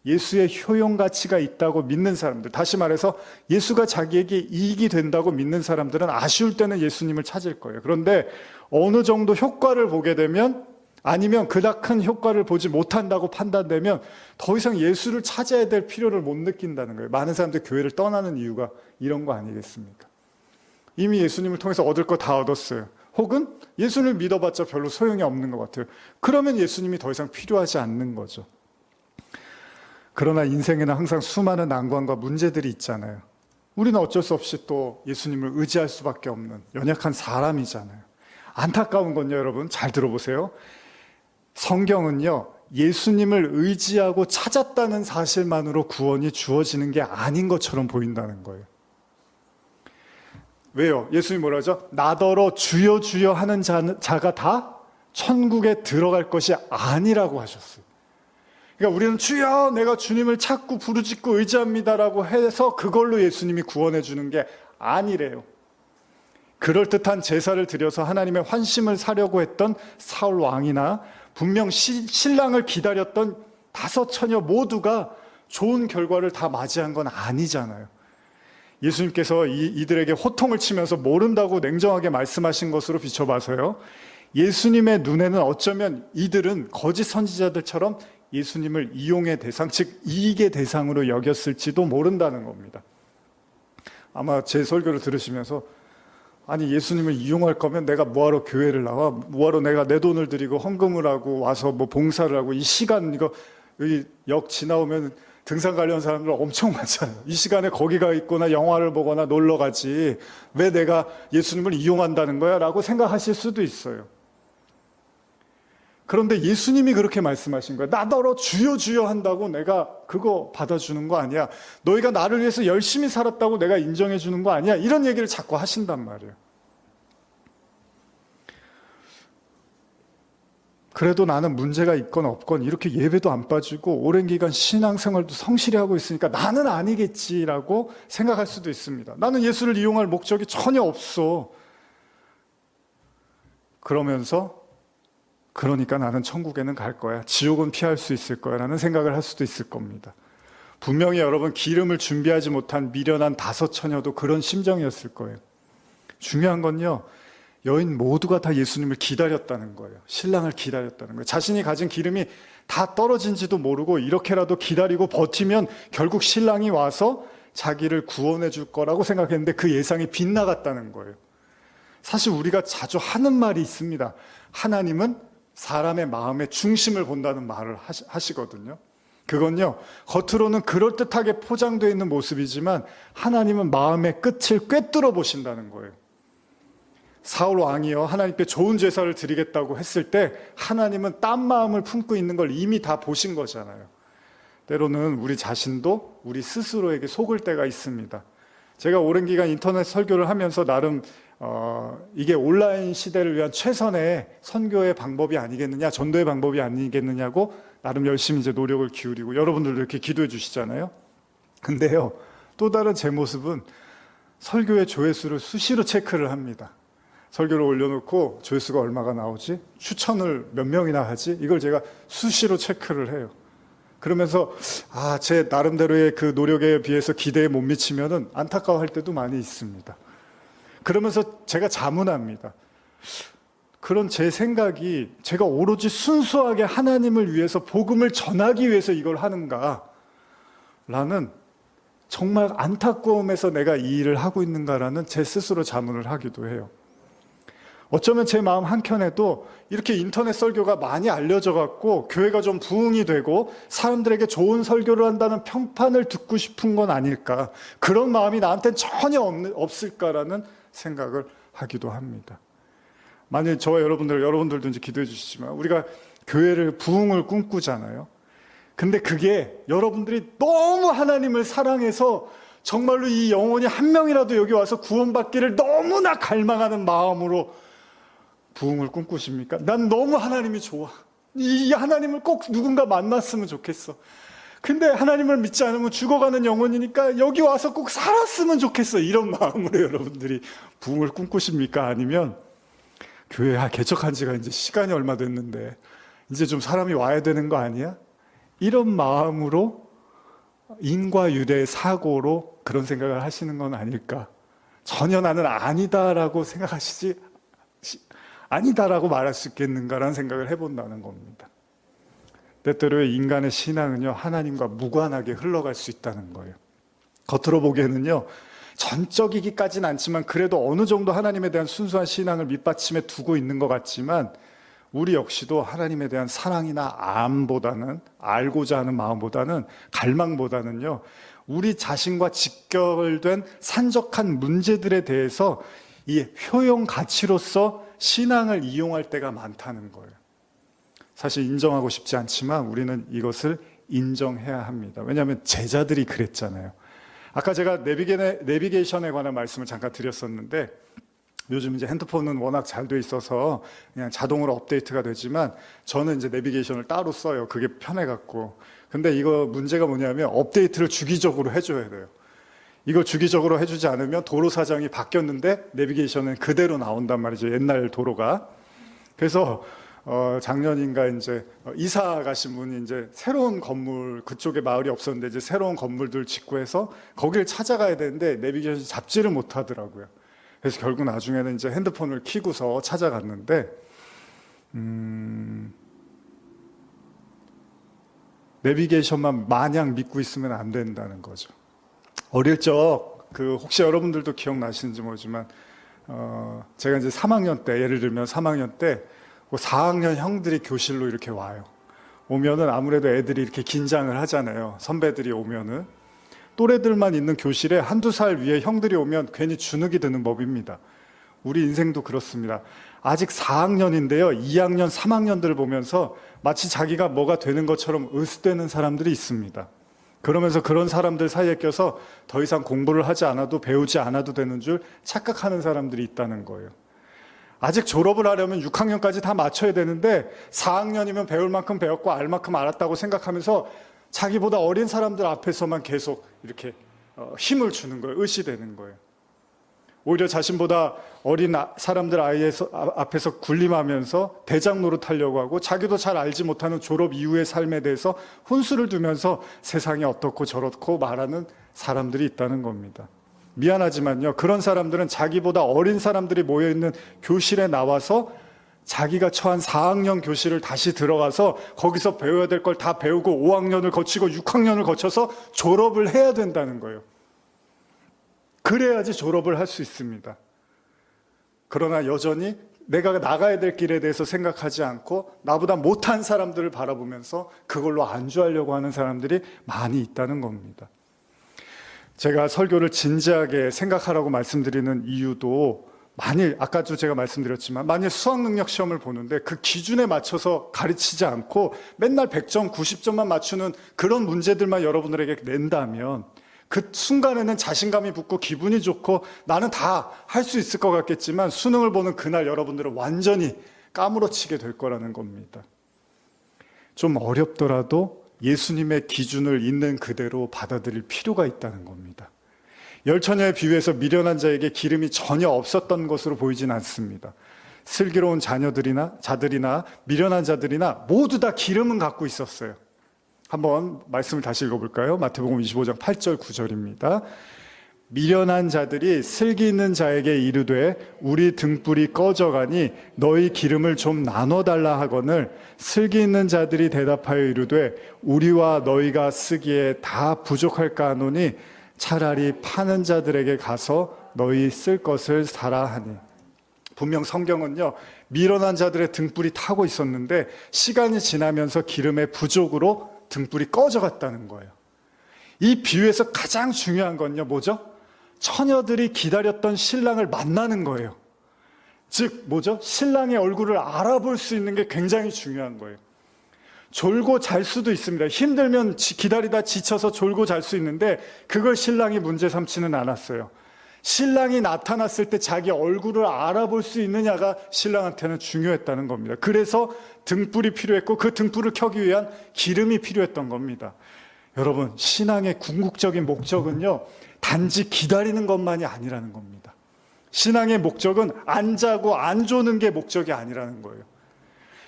예수의 효용 가치가 있다고 믿는 사람들, 다시 말해서 예수가 자기에게 이익이 된다고 믿는 사람들은 아쉬울 때는 예수님을 찾을 거예요. 그런데 어느 정도 효과를 보게 되면, 아니면 그닥 큰 효과를 보지 못한다고 판단되면 더 이상 예수를 찾아야 될 필요를 못 느낀다는 거예요. 많은 사람들이 교회를 떠나는 이유가 이런 거 아니겠습니까? 이미 예수님을 통해서 얻을 거 다 얻었어요. 혹은 예수님을 믿어봤자 별로 소용이 없는 것 같아요. 그러면 예수님이 더 이상 필요하지 않는 거죠. 그러나 인생에는 항상 수많은 난관과 문제들이 있잖아요. 우리는 어쩔 수 없이 또 예수님을 의지할 수밖에 없는 연약한 사람이잖아요. 안타까운 건요, 여러분 잘 들어보세요. 성경은요, 예수님을 의지하고 찾았다는 사실만으로 구원이 주어지는 게 아닌 것처럼 보인다는 거예요. 왜요? 예수님이 뭐라 하죠? 나더러 주여 주여 하는 자가 다 천국에 들어갈 것이 아니라고 하셨어요. 그러니까 우리는 주여 내가 주님을 찾고 부르짖고 의지합니다라고 해서 그걸로 예수님이 구원해 주는 게 아니래요. 그럴듯한 제사를 드려서 하나님의 환심을 사려고 했던 사울 왕이나 분명 신랑을 기다렸던 5 처녀 모두가 좋은 결과를 다 맞이한 건 아니잖아요. 예수님께서 이들에게 호통을 치면서 모른다고 냉정하게 말씀하신 것으로 비춰봐서요, 예수님의 눈에는 어쩌면 이들은 거짓 선지자들처럼 예수님을 이용의 대상, 즉 이익의 대상으로 여겼을지도 모른다는 겁니다. 아마 제 설교를 들으시면서 아니 예수님을 이용할 거면 내가 뭐하러 교회를 나와? 뭐하러 내가 내 돈을 들이고 헌금을 하고 와서 뭐 봉사를 하고 이 시간 이거 여기 역 지나오면 등산 가려는 사람들 엄청 많잖아요. 이 시간에 거기가 있거나 영화를 보거나 놀러 가지 왜 내가 예수님을 이용한다는 거야? 라고 생각하실 수도 있어요. 그런데 예수님이 그렇게 말씀하신 거예요. 나더러 주여 주여 한다고 내가 그거 받아주는 거 아니야. 너희가 나를 위해서 열심히 살았다고 내가 인정해 주는 거 아니야. 이런 얘기를 자꾸 하신단 말이에요. 그래도 나는 문제가 있건 없건 이렇게 예배도 안 빠지고 오랜 기간 신앙생활도 성실히 하고 있으니까 나는 아니겠지라고 생각할 수도 있습니다. 나는 예수를 이용할 목적이 전혀 없어. 그러니까 나는 천국에는 갈 거야. 지옥은 피할 수 있을 거야. 라는 생각을 할 수도 있을 겁니다. 분명히 여러분 기름을 준비하지 못한 미련한 5 처녀도 그런 심정이었을 거예요. 중요한 건요, 여인 모두가 다 예수님을 기다렸다는 거예요. 신랑을 기다렸다는 거예요. 자신이 가진 기름이 다 떨어진지도 모르고 이렇게라도 기다리고 버티면 결국 신랑이 와서 자기를 구원해 줄 거라고 생각했는데 그 예상이 빗나갔다는 거예요. 사실 우리가 자주 하는 말이 있습니다. 하나님은 사람의 마음의 중심을 본다는 말을 하시거든요. 그건요, 겉으로는 그럴듯하게 포장되어 있는 모습이지만 하나님은 마음의 끝을 꿰뚫어 보신다는 거예요. 사울 왕이요, 하나님께 좋은 제사를 드리겠다고 했을 때 하나님은 딴 마음을 품고 있는 걸 이미 다 보신 거잖아요. 때로는 우리 자신도 우리 스스로에게 속을 때가 있습니다. 제가 오랜 기간 인터넷 설교를 하면서 나름 이게 온라인 시대를 위한 최선의 선교의 방법이 아니겠느냐, 전도의 방법이 아니겠느냐고 나름 열심히 이제 노력을 기울이고 여러분들도 이렇게 기도해 주시잖아요. 근데요, 또 다른 제 모습은 설교의 조회수를 수시로 체크를 합니다. 설교를 올려놓고 조회수가 얼마가 나오지? 추천을 몇 명이나 하지? 이걸 제가 수시로 체크를 해요. 그러면서 제 나름대로의 그 노력에 비해서 기대에 못 미치면은 안타까워할 때도 많이 있습니다. 그러면서 제가 자문합니다. 그런 제 생각이 제가 오로지 순수하게 하나님을 위해서 복음을 전하기 위해서 이걸 하는가? 라는 정말 안타까움에서 내가 이 일을 하고 있는가라는 제 스스로 자문을 하기도 해요. 어쩌면 제 마음 한켠에도 이렇게 인터넷 설교가 많이 알려져 갖고 교회가 좀 부흥이 되고 사람들에게 좋은 설교를 한다는 평판을 듣고 싶은 건 아닐까, 그런 마음이 나한테는 전혀 없을까라는 생각을 하기도 합니다. 만일 저와 여러분들도 이제 기도해 주시지만 우리가 교회를 부흥을 꿈꾸잖아요. 근데 그게 여러분들이 너무 하나님을 사랑해서 정말로 이 영혼이 한 명이라도 여기 와서 구원받기를 너무나 갈망하는 마음으로 부흥을 꿈꾸십니까? 난 너무 하나님이 좋아. 이 하나님을 꼭 누군가 만났으면 좋겠어. 근데 하나님을 믿지 않으면 죽어가는 영혼이니까 여기 와서 꼭 살았으면 좋겠어. 이런 마음으로 여러분들이 부흥을 꿈꾸십니까? 아니면 교회 개척한 지가 이제 시간이 얼마 됐는데 이제 좀 사람이 와야 되는 거 아니야? 이런 마음으로 인과유대 사고로 그런 생각을 하시는 건 아닐까? 전혀 나는 아니다라고 생각하시지, 아니다라고 말할 수 있겠는가라는 생각을 해본다는 겁니다. 때때로의 인간의 신앙은요, 하나님과 무관하게 흘러갈 수 있다는 거예요. 겉으로 보기에는요, 전적이기까지는 않지만 그래도 어느 정도 하나님에 대한 순수한 신앙을 밑받침에 두고 있는 것 같지만 우리 역시도 하나님에 대한 사랑이나 암보다는, 알고자 하는 마음보다는, 갈망보다는요, 우리 자신과 직결된 산적한 문제들에 대해서 이 효용 가치로서 신앙을 이용할 때가 많다는 거예요. 사실 인정하고 싶지 않지만 우리는 이것을 인정해야 합니다. 왜냐하면 제자들이 그랬잖아요. 아까 제가 내비게이션에 관한 말씀을 잠깐 드렸었는데, 요즘 이제 핸드폰은 워낙 잘 돼 있어서 그냥 자동으로 업데이트가 되지만 저는 이제 내비게이션을 따로 써요. 그게 편해갖고. 근데 이거 문제가 뭐냐면 업데이트를 주기적으로 해줘야 돼요. 이거 주기적으로 해주지 않으면 도로 사정이 바뀌었는데 내비게이션은 그대로 나온단 말이죠. 옛날 도로가. 그래서 작년인가 이제 이사 가신 분이 이제 새로운 건물, 그쪽에 마을이 없었는데 이제 새로운 건물들 짓고 해서 거기를 찾아가야 되는데 내비게이션이 잡지를 못하더라고요. 그래서 결국 나중에는 이제 핸드폰을 켜고서 찾아갔는데, 내비게이션만 마냥 믿고 있으면 안 된다는 거죠. 어릴 적, 혹시 여러분들도 기억나시는지 모르지만, 제가 이제 3학년 때, 예를 들면 3학년 때, 4학년 형들이 교실로 이렇게 와요. 오면은 아무래도 애들이 이렇게 긴장을 하잖아요. 선배들이 오면은. 또래들만 있는 교실에 한두 살 위에 형들이 오면 괜히 주눅이 드는 법입니다. 우리 인생도 그렇습니다. 아직 4학년인데요. 2학년, 3학년들을 보면서 마치 자기가 뭐가 되는 것처럼 으스대는 사람들이 있습니다. 그러면서 그런 사람들 사이에 껴서 더 이상 공부를 하지 않아도 배우지 않아도 되는 줄 착각하는 사람들이 있다는 거예요. 아직 졸업을 하려면 6학년까지 다 맞춰야 되는데 4학년이면 배울 만큼 배웠고 알 만큼 알았다고 생각하면서 자기보다 어린 사람들 앞에서만 계속 이렇게 힘을 주는 거예요. 의시되는 거예요. 오히려 자신보다 어린 사람들 앞에서 군림하면서 대장 노릇하려고 하고 자기도 잘 알지 못하는 졸업 이후의 삶에 대해서 혼수를 두면서 세상이 어떻고 저렇고 말하는 사람들이 있다는 겁니다. 미안하지만요, 그런 사람들은 자기보다 어린 사람들이 모여있는 교실에 나와서 자기가 처한 4학년 교실을 다시 들어가서 거기서 배워야 될 걸 다 배우고 5학년을 거치고 6학년을 거쳐서 졸업을 해야 된다는 거예요. 그래야지 졸업을 할 수 있습니다. 그러나 여전히 내가 나가야 될 길에 대해서 생각하지 않고 나보다 못한 사람들을 바라보면서 그걸로 안주하려고 하는 사람들이 많이 있다는 겁니다. 제가 설교를 진지하게 생각하라고 말씀드리는 이유도, 만일 아까도 제가 말씀드렸지만 만일 수학능력 시험을 보는데 그 기준에 맞춰서 가르치지 않고 맨날 100점, 90점만 맞추는 그런 문제들만 여러분들에게 낸다면 그 순간에는 자신감이 붙고 기분이 좋고 나는 다 할 수 있을 것 같겠지만 수능을 보는 그날 여러분들은 완전히 까무러치게 될 거라는 겁니다. 좀 어렵더라도 예수님의 기준을 있는 그대로 받아들일 필요가 있다는 겁니다. 열처녀의 비유에서 미련한 자에게 기름이 전혀 없었던 것으로 보이진 않습니다. 슬기로운 자들이나 미련한 자들이나 모두 다 기름은 갖고 있었어요. 한번 말씀을 다시 읽어볼까요? 마태복음 25장 8절 9절입니다. 미련한 자들이 슬기 있는 자에게 이르되 우리 등불이 꺼져가니 너희 기름을 좀 나눠달라 하거늘 슬기 있는 자들이 대답하여 이르되 우리와 너희가 쓰기에 다 부족할까 하노니 차라리 파는 자들에게 가서 너희 쓸 것을 사라 하니. 분명 성경은요, 미련한 자들의 등불이 타고 있었는데 시간이 지나면서 기름의 부족으로 등불이 꺼져갔다는 거예요. 이 비유에서 가장 중요한 건요, 뭐죠? 처녀들이 기다렸던 신랑을 만나는 거예요. 즉 뭐죠? 신랑의 얼굴을 알아볼 수 있는 게 굉장히 중요한 거예요. 졸고 잘 수도 있습니다. 힘들면 기다리다 지쳐서 졸고 잘 수 있는데 그걸 신랑이 문제 삼지는 않았어요. 신랑이 나타났을 때 자기 얼굴을 알아볼 수 있느냐가 신랑한테는 중요했다는 겁니다. 그래서 등불이 필요했고 그 등불을 켜기 위한 기름이 필요했던 겁니다. 여러분, 신앙의 궁극적인 목적은요, 단지 기다리는 것만이 아니라는 겁니다. 신앙의 목적은 안 자고 안 조는 게 목적이 아니라는 거예요.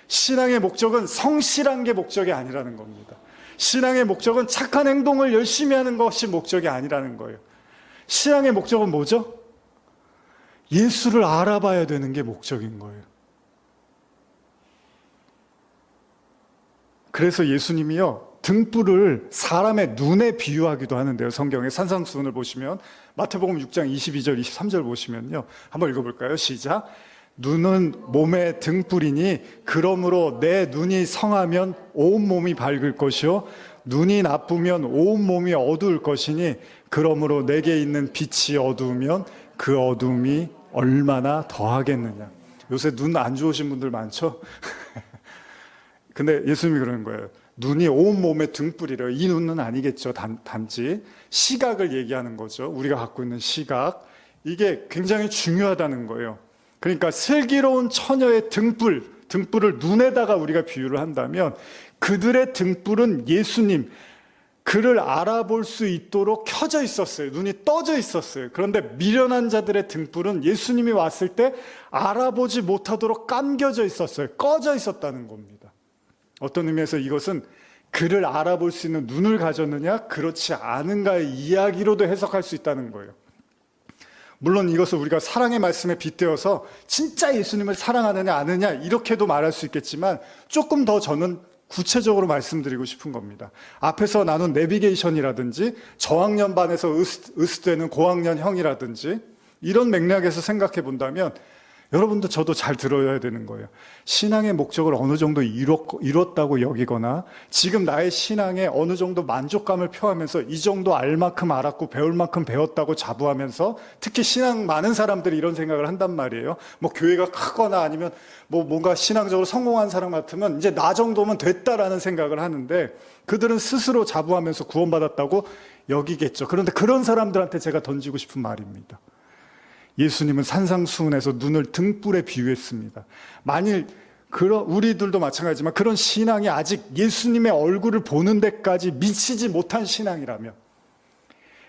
신앙의 목적은 성실한 게 목적이 아니라는 겁니다. 신앙의 목적은 착한 행동을 열심히 하는 것이 목적이 아니라는 거예요. 신앙의 목적은 뭐죠? 예수를 알아봐야 되는 게 목적인 거예요. 그래서 예수님이요, 등불을 사람의 눈에 비유하기도 하는데요. 성경의 산상수훈을 보시면 마태복음 6장 22절 23절 보시면요. 한번 읽어볼까요? 시작. 눈은 몸의 등불이니 그러므로 내 눈이 성하면 온 몸이 밝을 것이요 눈이 나쁘면 온 몸이 어두울 것이니 그러므로 내게 있는 빛이 어두우면 그 어두움이 얼마나 더하겠느냐. 요새 눈 안 좋으신 분들 많죠? 근데 예수님이 그러는 거예요. 눈이 온 몸의 등불이래요. 이 눈은 아니겠죠. 단지 시각을 얘기하는 거죠. 우리가 갖고 있는 시각. 이게 굉장히 중요하다는 거예요. 그러니까 슬기로운 처녀의 등불을 눈에다가 우리가 비유를 한다면 그들의 등불은 예수님, 그를 알아볼 수 있도록 켜져 있었어요. 눈이 떠져 있었어요. 그런데 미련한 자들의 등불은 예수님이 왔을 때 알아보지 못하도록 감겨져 있었어요. 꺼져 있었다는 겁니다. 어떤 의미에서 이것은 그를 알아볼 수 있는 눈을 가졌느냐, 그렇지 않은가의 이야기로도 해석할 수 있다는 거예요. 물론 이것을 우리가 사랑의 말씀에 빗대어서 진짜 예수님을 사랑하느냐 아느냐 이렇게도 말할 수 있겠지만 조금 더 저는 구체적으로 말씀드리고 싶은 겁니다. 앞에서 나눈 내비게이션이라든지 저학년반에서 으스되는 고학년 형이라든지 이런 맥락에서 생각해 본다면 여러분도 저도 잘 들어야 되는 거예요. 신앙의 목적을 어느 정도 이뤘다고 여기거나 지금 나의 신앙에 어느 정도 만족감을 표하면서 이 정도 알 만큼 알았고 배울 만큼 배웠다고 자부하면서 특히 신앙 많은 사람들이 이런 생각을 한단 말이에요. 뭐 교회가 크거나 아니면 뭐 뭔가 신앙적으로 성공한 사람 같으면 이제 나 정도면 됐다라는 생각을 하는데 그들은 스스로 자부하면서 구원받았다고 여기겠죠. 그런데 그런 사람들한테 제가 던지고 싶은 말입니다. 예수님은 산상수훈에서 눈을 등불에 비유했습니다. 만일 우리들도 마찬가지지만 그런 신앙이 아직 예수님의 얼굴을 보는 데까지 미치지 못한 신앙이라면,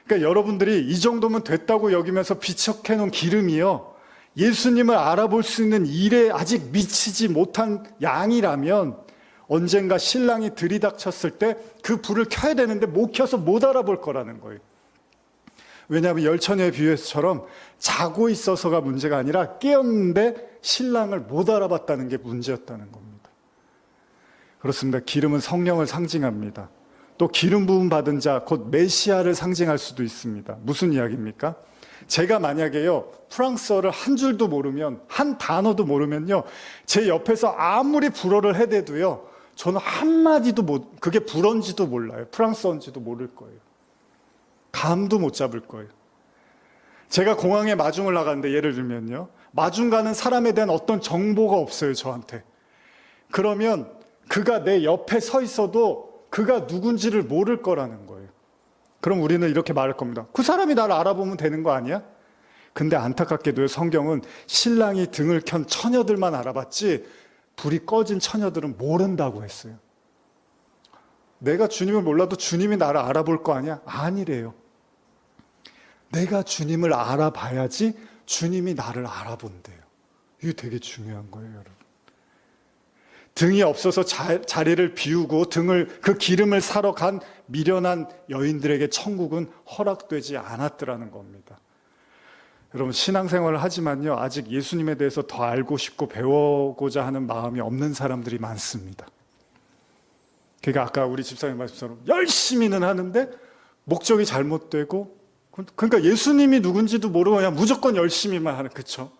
그러니까 여러분들이 이 정도면 됐다고 여기면서 비척해 놓은 기름이요, 예수님을 알아볼 수 있는 일에 아직 미치지 못한 양이라면 언젠가 신랑이 들이닥쳤을 때 그 불을 켜야 되는데 못 켜서 못 알아볼 거라는 거예요. 왜냐하면 열처녀의 비유에서처럼 자고 있어서가 문제가 아니라 깨었는데 신랑을 못 알아봤다는 게 문제였다는 겁니다. 그렇습니다. 기름은 성령을 상징합니다. 또 기름 부음 받은 자, 곧 메시아를 상징할 수도 있습니다. 무슨 이야기입니까? 제가 만약에요, 프랑스어를 한 줄도 모르면, 한 단어도 모르면요, 제 옆에서 아무리 불어를 해대도요, 저는 한마디도 그게 불어인지도 몰라요. 프랑스어인지도 모를 거예요. 감도 못 잡을 거예요. 제가 공항에 마중을 나가는데 예를 들면요, 마중 가는 사람에 대한 어떤 정보가 없어요, 저한테. 그러면 그가 내 옆에 서 있어도 그가 누군지를 모를 거라는 거예요. 그럼 우리는 이렇게 말할 겁니다. 그 사람이 나를 알아보면 되는 거 아니야? 근데 안타깝게도 성경은 신랑이 등을 켠 처녀들만 알아봤지 불이 꺼진 처녀들은 모른다고 했어요. 내가 주님을 몰라도 주님이 나를 알아볼 거 아니야? 아니래요. 내가 주님을 알아봐야지 주님이 나를 알아본대요. 이게 되게 중요한 거예요, 여러분. 등이 없어서 자리를 비우고 그 기름을 사러 간 미련한 여인들에게 천국은 허락되지 않았더라는 겁니다. 여러분, 신앙생활을 하지만요, 아직 예수님에 대해서 더 알고 싶고 배우고자 하는 마음이 없는 사람들이 많습니다. 그러니까 아까 우리 집사님 말씀처럼 열심히는 하는데 목적이 잘못되고, 그러니까 예수님이 누군지도 모르고 그냥 무조건 열심히만 하는, 그쵸?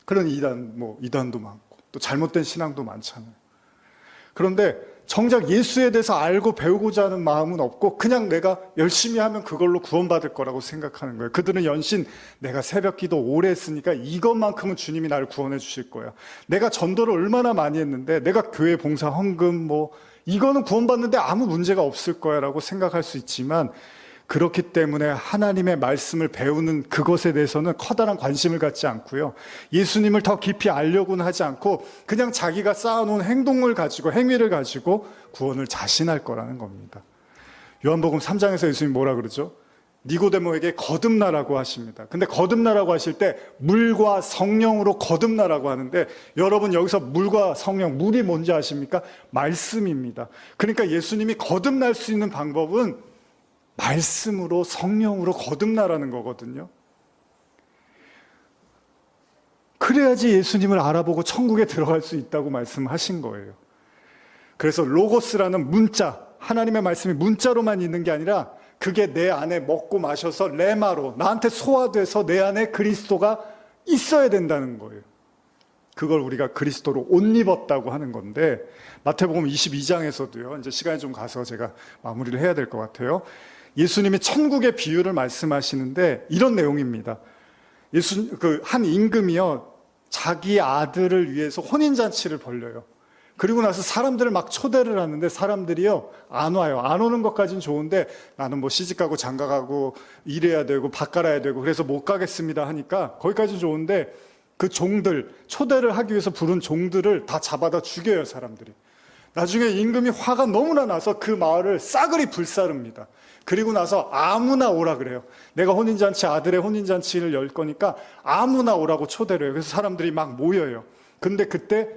그런 이단도 많고 또 잘못된 신앙도 많잖아요. 그런데 정작 예수에 대해서 알고 배우고자 하는 마음은 없고 그냥 내가 열심히 하면 그걸로 구원받을 거라고 생각하는 거예요. 그들은 연신 내가 새벽 기도 오래 했으니까 이것만큼은 주님이 나를 구원해 주실 거야. 내가 전도를 얼마나 많이 했는데 내가 교회 봉사 헌금 이거는 구원받는데 아무 문제가 없을 거야 라고 생각할 수 있지만, 그렇기 때문에 하나님의 말씀을 배우는 그것에 대해서는 커다란 관심을 갖지 않고요, 예수님을 더 깊이 알려고는 하지 않고 그냥 자기가 쌓아놓은 행위를 가지고 구원을 자신할 거라는 겁니다. 요한복음 3장에서 예수님이 뭐라 그러죠? 니고데모에게 거듭나라고 하십니다. 근데 거듭나라고 하실 때 물과 성령으로 거듭나라고 하는데, 여러분 여기서 물과 성령, 물이 뭔지 아십니까? 말씀입니다. 그러니까 예수님이 거듭날 수 있는 방법은 말씀으로, 성령으로 거듭나라는 거거든요. 그래야지 예수님을 알아보고 천국에 들어갈 수 있다고 말씀하신 거예요. 그래서 로고스라는 문자, 하나님의 말씀이 문자로만 있는 게 아니라 그게 내 안에 먹고 마셔서 레마로 나한테 소화돼서 내 안에 그리스도가 있어야 된다는 거예요. 그걸 우리가 그리스도로 옷 입었다고 하는 건데, 마태복음 22장에서도요, 이제 시간이 좀 가서 제가 마무리를 해야 될 것 같아요. 예수님이 천국의 비유를 말씀하시는데 이런 내용입니다. 한 임금이요, 자기 아들을 위해서 혼인잔치를 벌려요. 그리고 나서 사람들을 막 초대를 하는데 사람들이요 안 와요. 안 오는 것까지는 좋은데 나는 뭐 시집가고 장가가고 일해야 되고 밥 갈아야 되고 그래서 못 가겠습니다 하니까 거기까지는 좋은데 그 종들, 초대를 하기 위해서 부른 종들을 다 잡아다 죽여요, 사람들이. 나중에 임금이 화가 너무나 나서 그 마을을 싸그리 불사릅니다. 그리고 나서 아무나 오라 그래요. 내가 아들의 혼인잔치를 열 거니까 아무나 오라고 초대를 해요. 그래서 사람들이 막 모여요. 근데 그때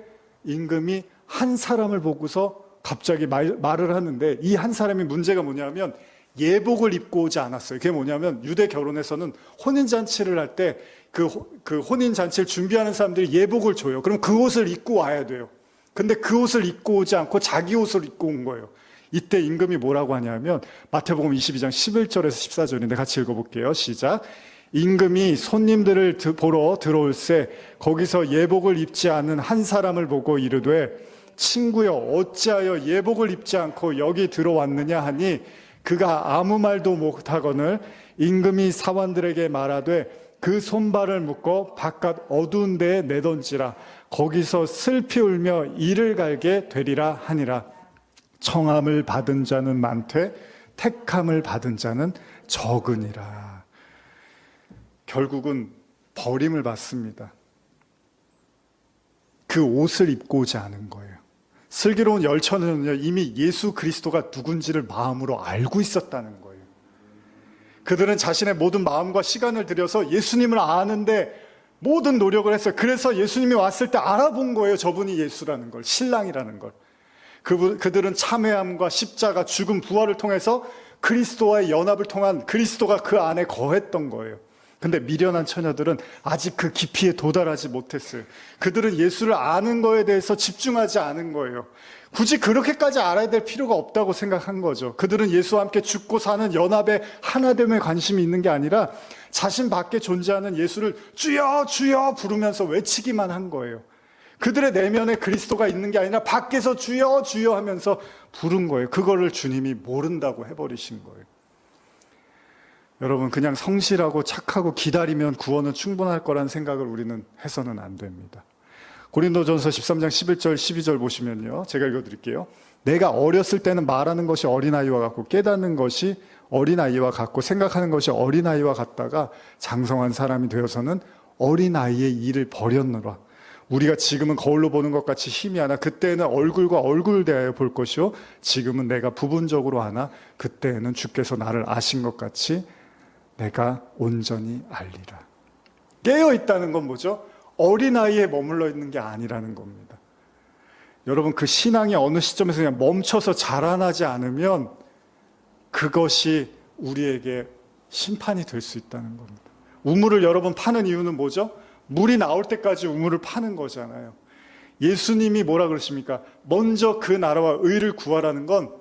임금이 한 사람을 보고서 갑자기 말을 하는데, 이 한 사람이 문제가 뭐냐면 예복을 입고 오지 않았어요. 그게 뭐냐면 유대 결혼에서는 혼인잔치를 할 때 그 혼인잔치를 준비하는 사람들이 예복을 줘요. 그럼 그 옷을 입고 와야 돼요. 근데 그 옷을 입고 오지 않고 자기 옷을 입고 온 거예요. 이때 임금이 뭐라고 하냐면 마태복음 22장 11절에서 14절인데 같이 읽어볼게요. 시작. 임금이 손님들을 보러 들어올새 거기서 예복을 입지 않은 한 사람을 보고 이르되 친구여 어찌하여 예복을 입지 않고 여기 들어왔느냐 하니 그가 아무 말도 못하거늘 임금이 사원들에게 말하되 그 손발을 묶어 바깥 어두운 데에 내던지라. 거기서 슬피 울며 이를 갈게 되리라 하니라. 청함을 받은 자는 많되 택함을 받은 자는 적으니라. 결국은 버림을 받습니다. 그 옷을 입고 오지 않은 거예요. 슬기로운 열처는요, 이미 예수 그리스도가 누군지를 마음으로 알고 있었다는 거예요. 그들은 자신의 모든 마음과 시간을 들여서 예수님을 아는데 모든 노력을 했어요. 그래서 예수님이 왔을 때 알아본 거예요. 저분이 예수라는 걸, 신랑이라는 걸. 그들은 참회함과 십자가, 죽음, 부활을 통해서 그리스도와의 연합을 통한 그리스도가 그 안에 거했던 거예요. 근데 미련한 처녀들은 아직 그 깊이에 도달하지 못했어요. 그들은 예수를 아는 거에 대해서 집중하지 않은 거예요. 굳이 그렇게까지 알아야 될 필요가 없다고 생각한 거죠. 그들은 예수와 함께 죽고 사는 연합의 하나됨에 관심이 있는 게 아니라 자신 밖에 존재하는 예수를 주여 주여 부르면서 외치기만 한 거예요. 그들의 내면에 그리스도가 있는 게 아니라 밖에서 주여 주여 하면서 부른 거예요. 그거를 주님이 모른다고 해버리신 거예요. 여러분, 그냥 성실하고 착하고 기다리면 구원은 충분할 거란 생각을 우리는 해서는 안 됩니다. 고린도전서 13장 11절 12절 보시면요, 제가 읽어드릴게요. 내가 어렸을 때는 말하는 것이 어린아이와 같고 깨닫는 것이 어린아이와 같고 생각하는 것이 어린아이와 같다가 장성한 사람이 되어서는 어린아이의 일을 버렸노라. 우리가 지금은 거울로 보는 것 같이 희미하나 그때는 얼굴과 얼굴 대하여 볼 것이요 지금은 내가 부분적으로 하나 그때에는 주께서 나를 아신 것 같이 내가 온전히 알리라. 깨어있다는 건 뭐죠? 어린아이에 머물러 있는 게 아니라는 겁니다. 여러분, 그 신앙이 어느 시점에서 그냥 멈춰서 자라나지 않으면 그것이 우리에게 심판이 될 수 있다는 겁니다. 우물을 여러분 파는 이유는 뭐죠? 물이 나올 때까지 우물을 파는 거잖아요. 예수님이 뭐라 그러십니까? 먼저 그 나라와 의를 구하라는 건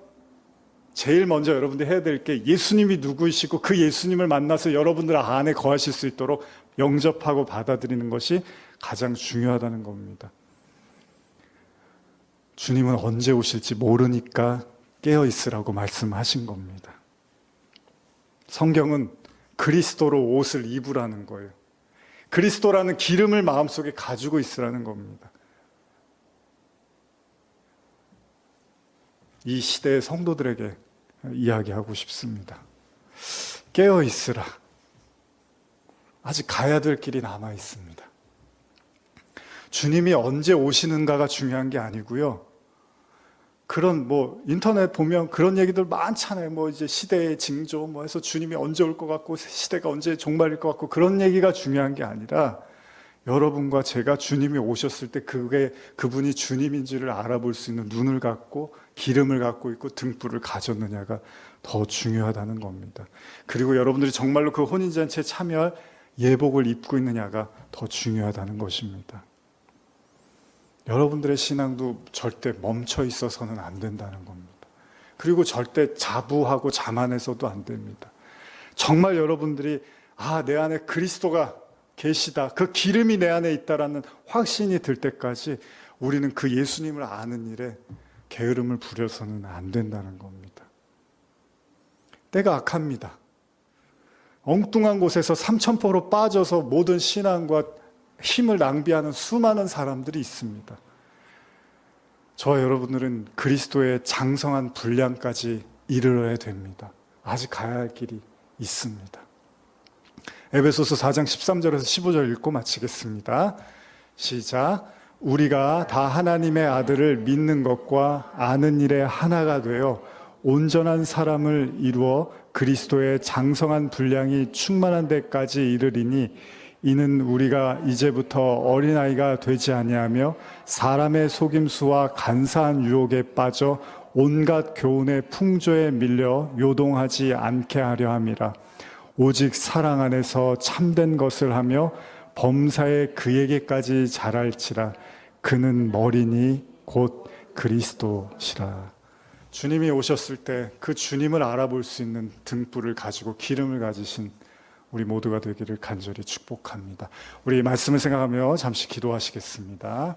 제일 먼저 여러분들이 해야 될 게 예수님이 누구이시고 그 예수님을 만나서 여러분들 안에 거하실 수 있도록 영접하고 받아들이는 것이 가장 중요하다는 겁니다. 주님은 언제 오실지 모르니까 깨어있으라고 말씀하신 겁니다. 성경은 그리스도로 옷을 입으라는 거예요. 그리스도라는 기름을 마음속에 가지고 있으라는 겁니다. 이 시대의 성도들에게 이야기하고 싶습니다. 깨어 있으라. 아직 가야 될 길이 남아 있습니다. 주님이 언제 오시는가가 중요한 게 아니고요. 그런 인터넷 보면 그런 얘기들 많잖아요. 이제 시대의 징조 해서 주님이 언제 올 것 같고 시대가 언제 종말일 것 같고 그런 얘기가 중요한 게 아니라 여러분과 제가 주님이 오셨을 때 그분이 주님인지를 알아볼 수 있는 눈을 갖고 기름을 갖고 있고 등불을 가졌느냐가 더 중요하다는 겁니다. 그리고 여러분들이 정말로 그 혼인잔치에 참여할 예복을 입고 있느냐가 더 중요하다는 것입니다. 여러분들의 신앙도 절대 멈춰 있어서는 안 된다는 겁니다. 그리고 절대 자부하고 자만해서도 안 됩니다. 정말 여러분들이 내 안에 그리스도가 계시다, 그 기름이 내 안에 있다라는 확신이 들 때까지 우리는 그 예수님을 아는 일에 게으름을 부려서는 안 된다는 겁니다. 때가 악합니다. 엉뚱한 곳에서 삼천포로 빠져서 모든 신앙과 힘을 낭비하는 수많은 사람들이 있습니다. 저와 여러분들은 그리스도의 장성한 분량까지 이르러야 됩니다. 아직 가야 할 길이 있습니다. 에베소서 4장 13절에서 15절 읽고 마치겠습니다. 시작. 우리가 다 하나님의 아들을 믿는 것과 아는 일에 하나가 되어 온전한 사람을 이루어 그리스도의 장성한 분량이 충만한 데까지 이르리니 이는 우리가 이제부터 어린아이가 되지 아니하며 사람의 속임수와 간사한 유혹에 빠져 온갖 교훈의 풍조에 밀려 요동하지 않게 하려 함이라. 오직 사랑 안에서 참된 것을 하며 범사에 그에게까지 자랄지라. 그는 머리니 곧 그리스도시라. 주님이 오셨을 때 그 주님을 알아볼 수 있는 등불을 가지고 기름을 가지신 우리 모두가 되기를 간절히 축복합니다. 우리 말씀을 생각하며 잠시 기도하시겠습니다.